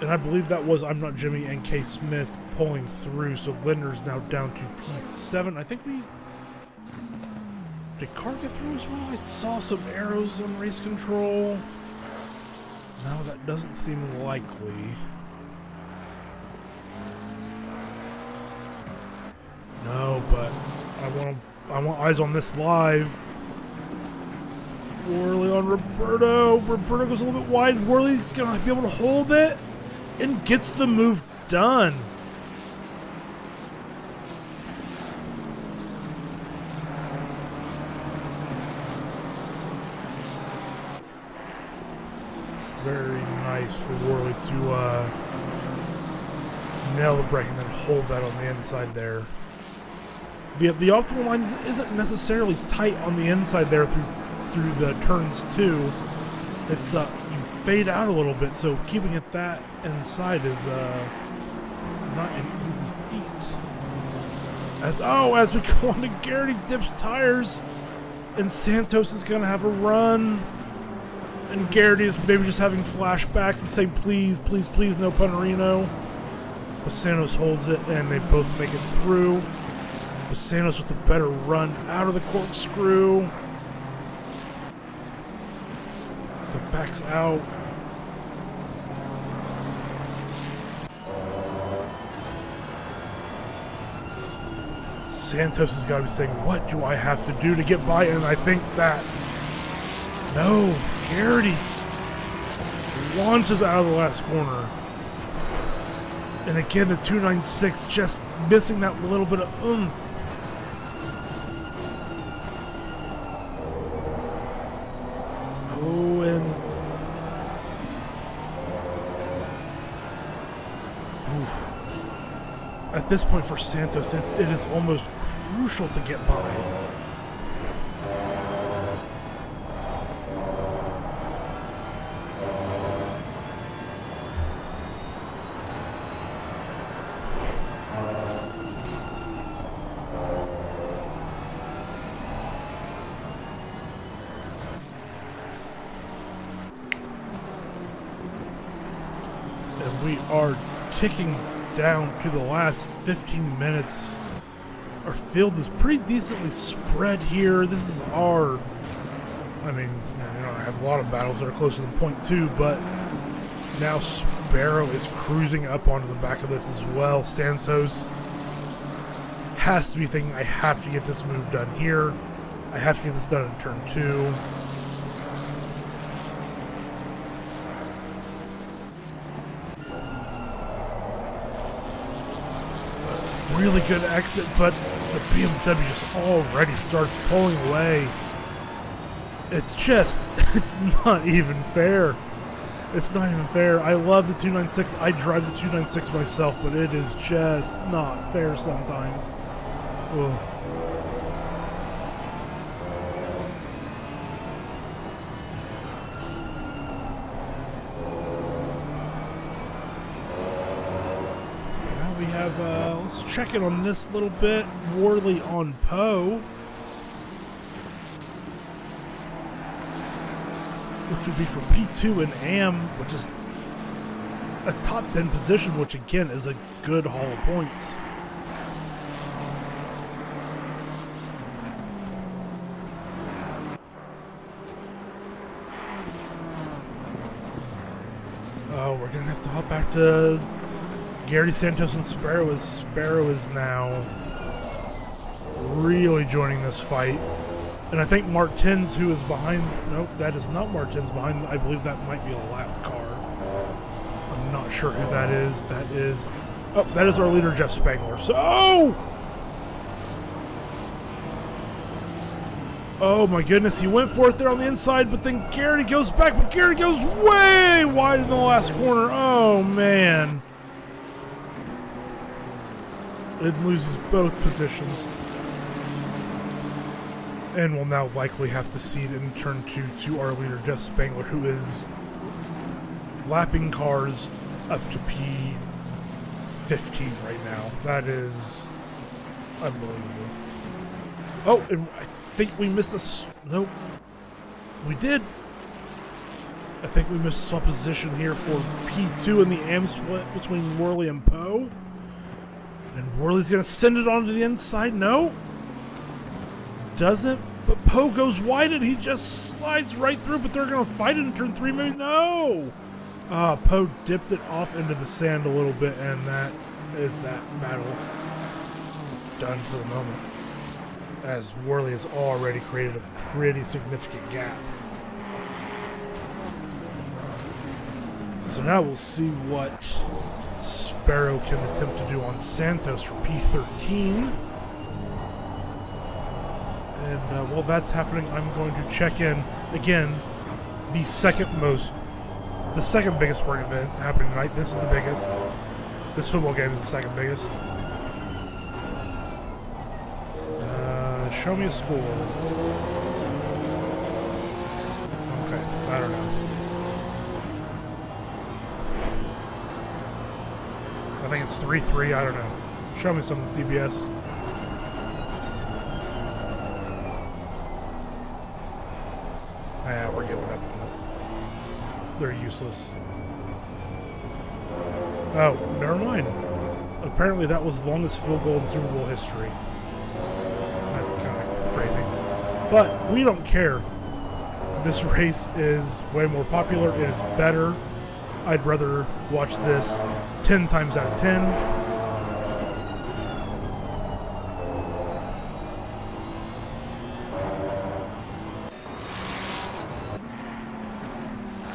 And I believe that was I'm Not Jimmy and K. Smith pulling through, so Lindner's now down to P7. I think we... Did car get through as well? I saw some arrows on race control. No, that doesn't seem likely. No, but I want eyes on this live. Worley on Roberto. Roberto goes a little bit wide. Worley's gonna be able to hold it and gets the move done. Very nice for Worley to nail the brake and then hold that on the inside there. The optimal line isn't necessarily tight on the inside there through the turns too. It's you fade out a little bit, so keeping it that inside is not an easy feat. As we go on to Garrity dips tires, and Santos is gonna have a run. And Garrity is maybe just having flashbacks and saying, please, please, please, no Panerino. But Santos holds it, and they both make it through. But Santos with the better run out of the corkscrew. But backs out. Santos has got to be saying, what do I have to do to get by? And I think that... No, Garrity launches out of the last corner. And again, the 296 just missing that little bit of oomph. Oh, and... Oof. At this point for Santos, it is almost crucial to get by. We are ticking down to the last 15 minutes. Our field is pretty decently spread here. This is our... I mean, I have a lot of battles that are closer than point 2, but now Sparrow is cruising up onto the back of this as well. Santos has to be thinking, I have to get this move done here. I have to get this done in turn 2. Really good exit, but the BMW just already starts pulling away. It's not even fair. It's not even fair. I love the 296. I drive the 296 myself, but it is just not fair sometimes. Ugh. Now we have, let's check in on this little bit. Worley on Poe. Which would be for P2 and AM, which is a top 10 position, which again is a good haul of points. Oh, we're gonna have to hop back to Gary Santos and Sparrow, as Sparrow is now really joining this fight. And I think Martins, who is behind... Nope, that is not Martins behind. I believe that might be a lap car. I'm not sure who that is. That is... Oh, that is our leader, Jeff Spangler. So... Oh, my goodness. He went for it there on the inside, but then Garrity goes back. But Garrity goes way wide in the last corner. Oh, man. It loses both positions. And will now likely have to cede in turn 2 to our leader, Jeff Spangler, who is lapping cars up to P15 right now. That is unbelievable. Oh, and I think we missed a... Nope. We did. I think we missed a swap position here for P2 in the AM split between Worley and Poe. And Worley's going to send it onto the inside. No. Doesn't, but Poe goes wide and he just slides right through, but they're going to fight it in turn 3 maybe. No! Poe dipped it off into the sand a little bit, and that is that battle done for the moment, as Worley has already created a pretty significant gap. So now we'll see what Sparrow can attempt to do on Santos for P13. And while that's happening, I'm going to check in again. The second biggest sporting event happening tonight. This is the biggest. This football game is the second biggest. Show me a score. Okay, I don't know. I think it's 3-3. I don't know. Show me something, CBS. Yeah, we're giving up. They're useless. Oh, never mind. Apparently that was the longest field goal in Super Bowl history. That's kind of crazy. But we don't care. This race is way more popular. It is better. I'd rather watch this 10 times out of 10.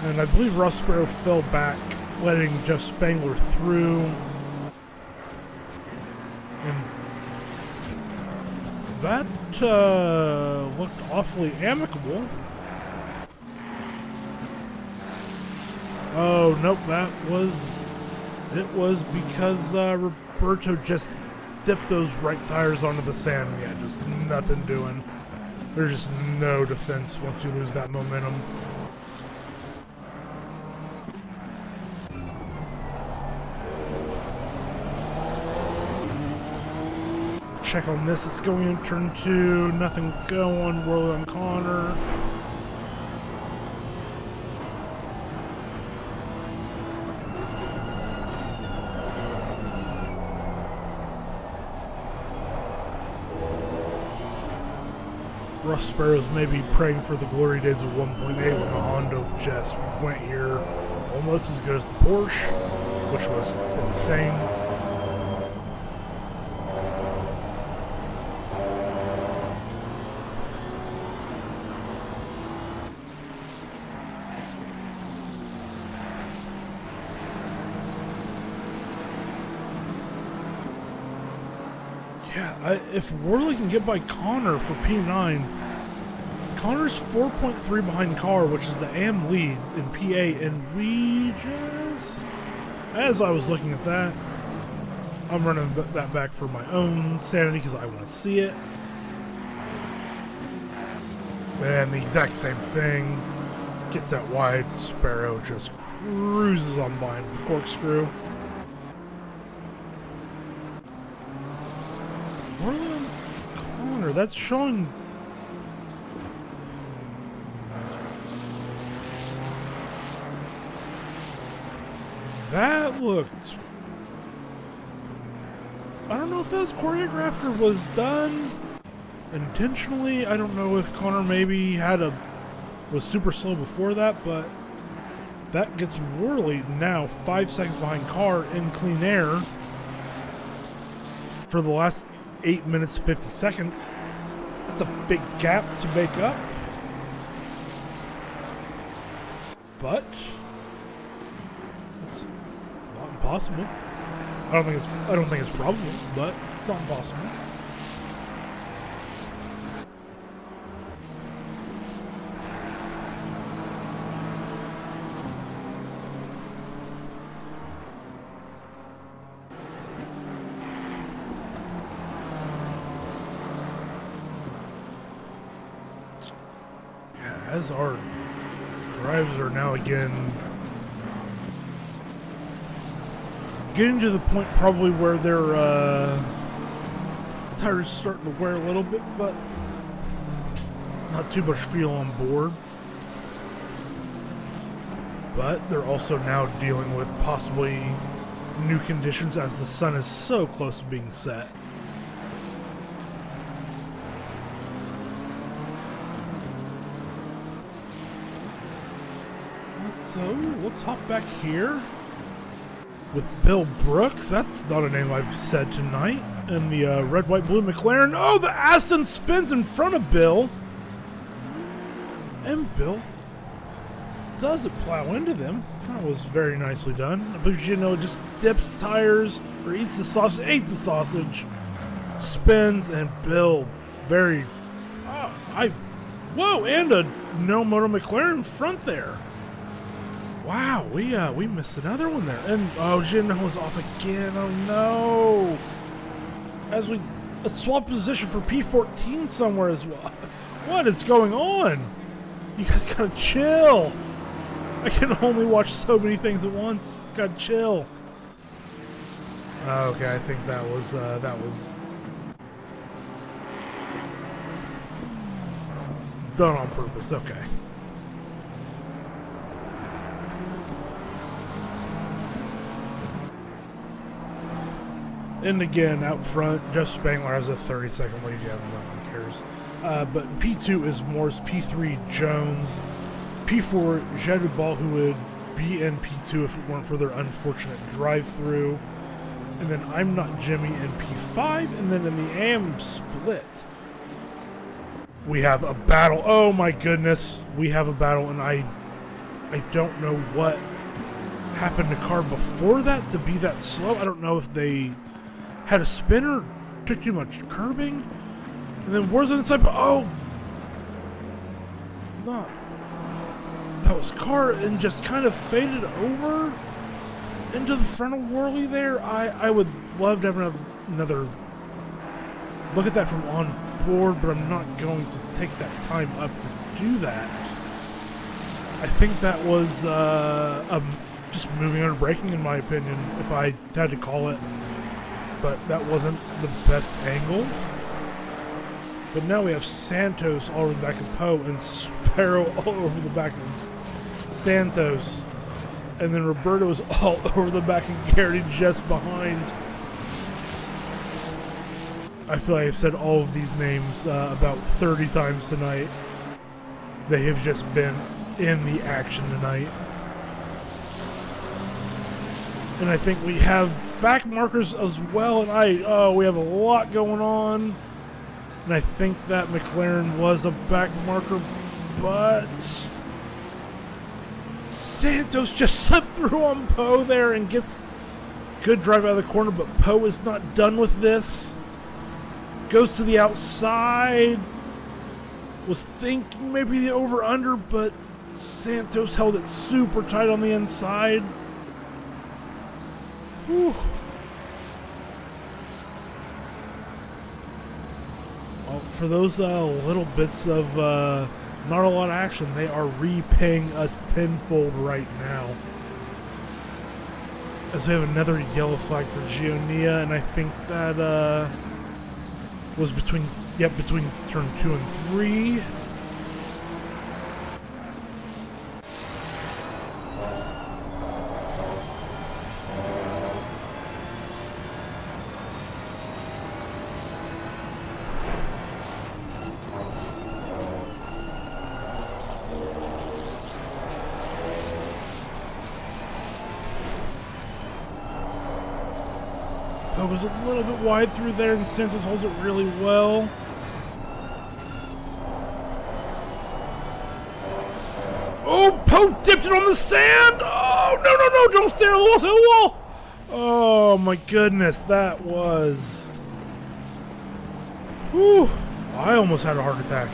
And I believe Ross Sparrow fell back, letting Jeff Spangler through. And that looked awfully amicable. Oh, nope, it was because Roberto just dipped those right tires onto the sand. Yeah, just nothing doing. There's just no defense once you lose that momentum. Check on this. It's going in turn 2. Nothing going. Worley on Connor. Ross Sparrow's maybe praying for the glory days of 1.8 when the Honda just went here almost as good as the Porsche, which was insane. Yeah, if Worley can get by Connor for P9, Connor's 4.3 behind Carr, which is the AM lead in PA, and we just... As I was looking at that, I'm running that back for my own sanity because I want to see it. And the exact same thing. Gets that wide, Sparrow just cruises on by him with the corkscrew. Orland Connor, that's showing... That looked... I don't know if that was choreographed or was done intentionally. I don't know if Connor maybe was super slow before that, but that gets Worley now 5 seconds behind Carr in clean air for the last 8 minutes 50 seconds. That's a big gap to make up, but it's not impossible. I don't think it's probable, but it's not impossible. Yeah, as our drives are now again getting to the point probably where their tires starting to wear a little bit, but not too much fuel on board. But they're also now dealing with possibly new conditions as the sun is so close to being set. So let's hop back here with Bill Brooks. That's not a name I've said tonight. And the red, white, blue McLaren. Oh, the Aston spins in front of Bill. And Bill doesn't plow into them. That was very nicely done. But you know, just dips tires or eats the sausage. Ate the sausage. Spins, and Bill very... Whoa, and a no moto McLaren in front there. Wow, we missed another one there. And, Jin was off again. Oh, no. As we swap position for P14 somewhere as well. What is going on? You guys gotta chill. I can only watch so many things at once. Gotta chill. Okay, I think that was done on purpose. Okay. And again, out front, Jeff Spangler has a 30-second lead. Yeah, no one cares. But P2 is Morse, P3 Jones, P4 Jadubal, who would be in P2 if it weren't for their unfortunate drive-through. And then I'm Not Jimmy in P5. And then in the AM split, we have a battle. Oh my goodness, we have a battle, and I don't know what happened to Carr before that to be that slow. I don't know if they had a spinner, took too much curbing, and then Wars on the side. Oh, not. That was Carr, and just kind of faded over into the front of Worley there. I would love to have another look at that from on board, but I'm not going to take that time up to do that. I think that was just moving under braking, in my opinion, if I had to call it. But that wasn't the best angle. But now we have Santos all over the back of Poe and Sparrow all over the back of Santos. And then Roberto is all over the back of Garrity just behind. I feel like I've said all of these names about 30 times tonight. They have just been in the action tonight. And I think we have back markers as well, and we have a lot going on. And I think that McLaren was a back marker, but Santos just slipped through on Poe there and gets good drive out of the corner, but Poe is not done with this. Goes to the outside. Was thinking maybe the over-under, but Santos held it super tight on the inside. Whew. Well, for those little bits of not a lot of action, they are repaying us tenfold right now. As we have another yellow flag for Gionia, and I think that was between turn 2 and 3. Poe goes a little bit wide through there, and Santos holds it really well. Oh, Poe dipped it on the sand! Oh, no, don't stand on the wall! Oh, my goodness, that was... Whew, I almost had a heart attack.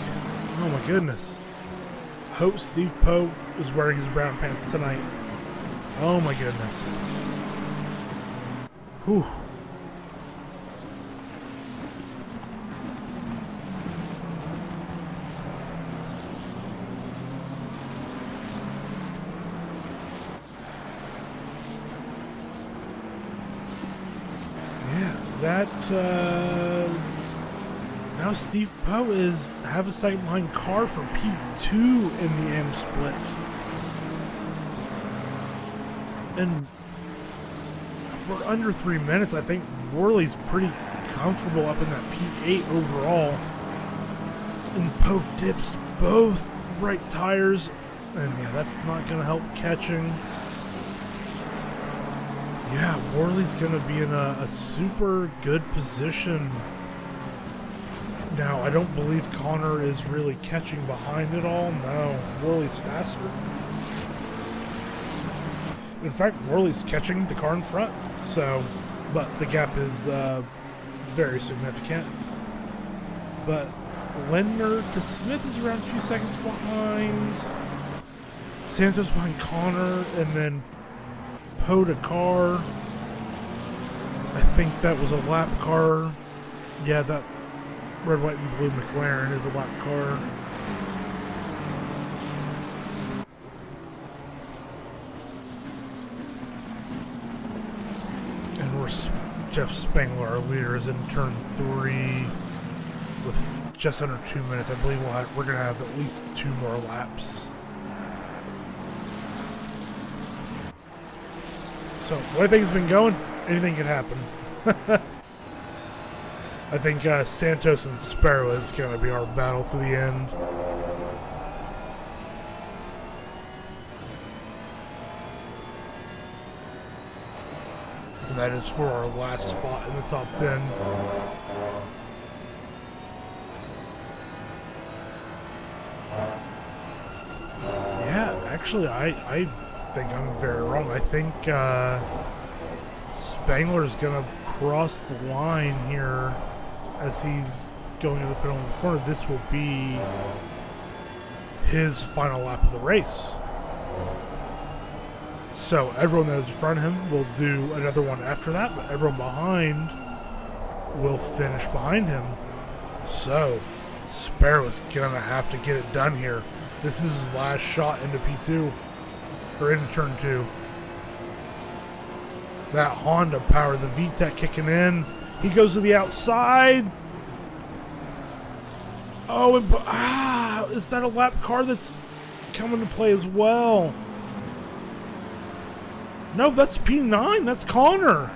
Oh, my goodness. I hope Steve Poe is wearing his brown pants tonight. Oh, my goodness. Whew. Now Steve Poe have a second behind car for P2 in the AM split. And we're under 3 minutes. I think Worley's pretty comfortable up in that P8 overall. And Poe dips both right tires. And yeah, that's not going to help catching. Yeah, Worley's going to be in a super good position. Now, I don't believe Connor is really catching behind it all. No, Worley's faster. In fact, Worley's catching the car in front. So, but the gap is very significant. But Lindner to Smith is around 2 seconds behind. Santos behind Connor, and then Poe to car. I think that was a lap car. Yeah, that red, white, and blue McLaren is a lap car. And Jeff Spangler, our leader, is in turn 3 with just under 2 minutes. I believe we're going to have at least 2 more laps. So, the way things have been going, anything can happen. I think Santos and Sparrow is going to be our battle to the end. And that is for our last spot in the top 10. Yeah, actually, I think I'm very wrong. I think Spangler's going to cross the line here as he's going to the pit on the corner. This will be his final lap of the race. So everyone that is in front of him will do another one after that, but everyone behind will finish behind him. So Sparrow's going to have to get it done here. This is his last shot into P2. Or into turn 2. That Honda power, the VTEC kicking in. He goes to the outside. Oh, and is that a lap car that's coming to play as well? No, that's P9. That's Connor.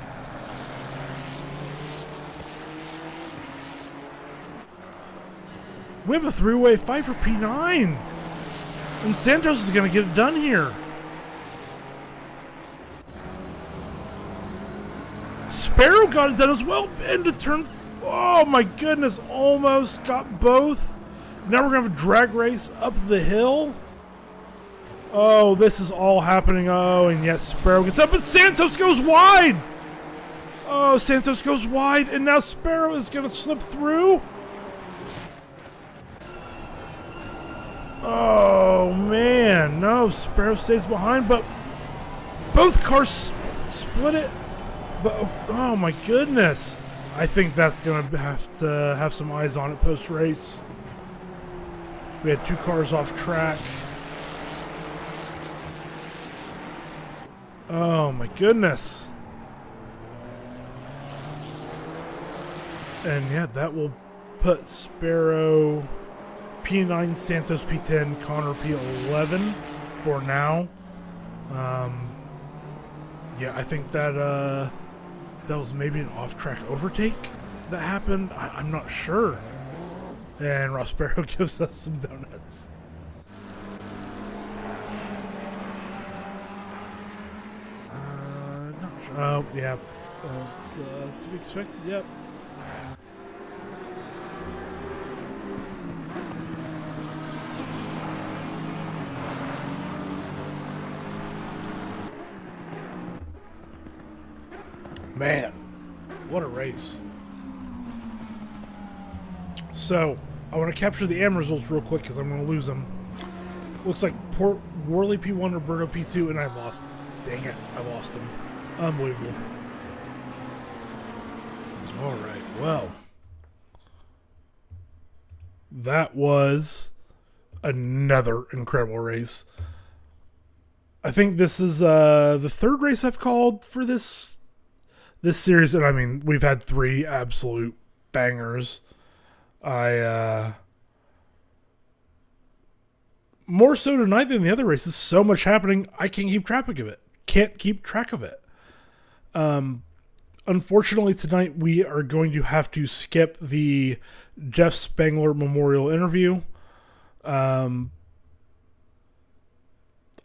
We have a three-way fight for P9. And Santos is going to get it done here. Sparrow got it done as well. Into turn... Oh my goodness. Almost got both. Now we're going to have a drag race up the hill. Oh, this is all happening. Oh, and yes, Sparrow gets up, but Santos goes wide. Oh, Santos goes wide, and now Sparrow is going to slip through. Oh, man. No, Sparrow stays behind, but both cars split it. But, oh, my goodness. I think that's going to have some eyes on it post-race. We had 2 cars off track. Oh, my goodness. And, yeah, that will put Sparrow P9, Santos P10, Connor P11 for now. Yeah, I think that that was maybe an off-track overtake that happened. I'm not sure. And Ross Sparrow gives us some donuts. Not sure. Oh, yeah. It's to be expected, yep. Man, what a race. So, I want to capture the AM results real quick because I'm going to lose them. Looks like Worley P1, Roberto P2, and I lost. Dang it, I lost them. Unbelievable. Alright, well. That was another incredible race. I think this is the 3rd race I've called for this series, and I mean, we've had 3 absolute bangers. More so tonight than the other races. So much happening, I can't keep track of it. Unfortunately, tonight we are going to have to skip the Jeff Spangler Memorial interview.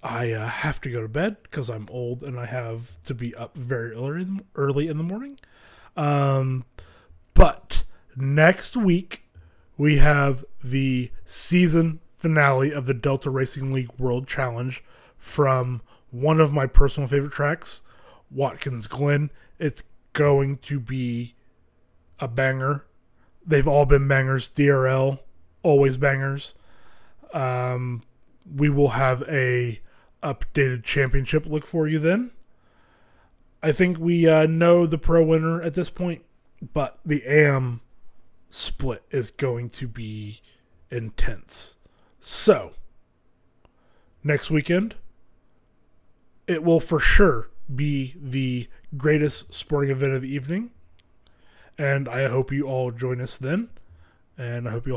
I have to go to bed because I'm old and I have to be up very early in the morning. But next week we have the season finale of the Delta Racing League World Challenge from one of my personal favorite tracks, Watkins Glen. It's going to be a banger. They've all been bangers. DRL, always bangers. We will have a updated championship look for you then. I think we know the pro winner at this point, but the AM split is going to be intense. So, next weekend, it will for sure be the greatest sporting event of the evening. And I hope you all join us then. And I hope you all have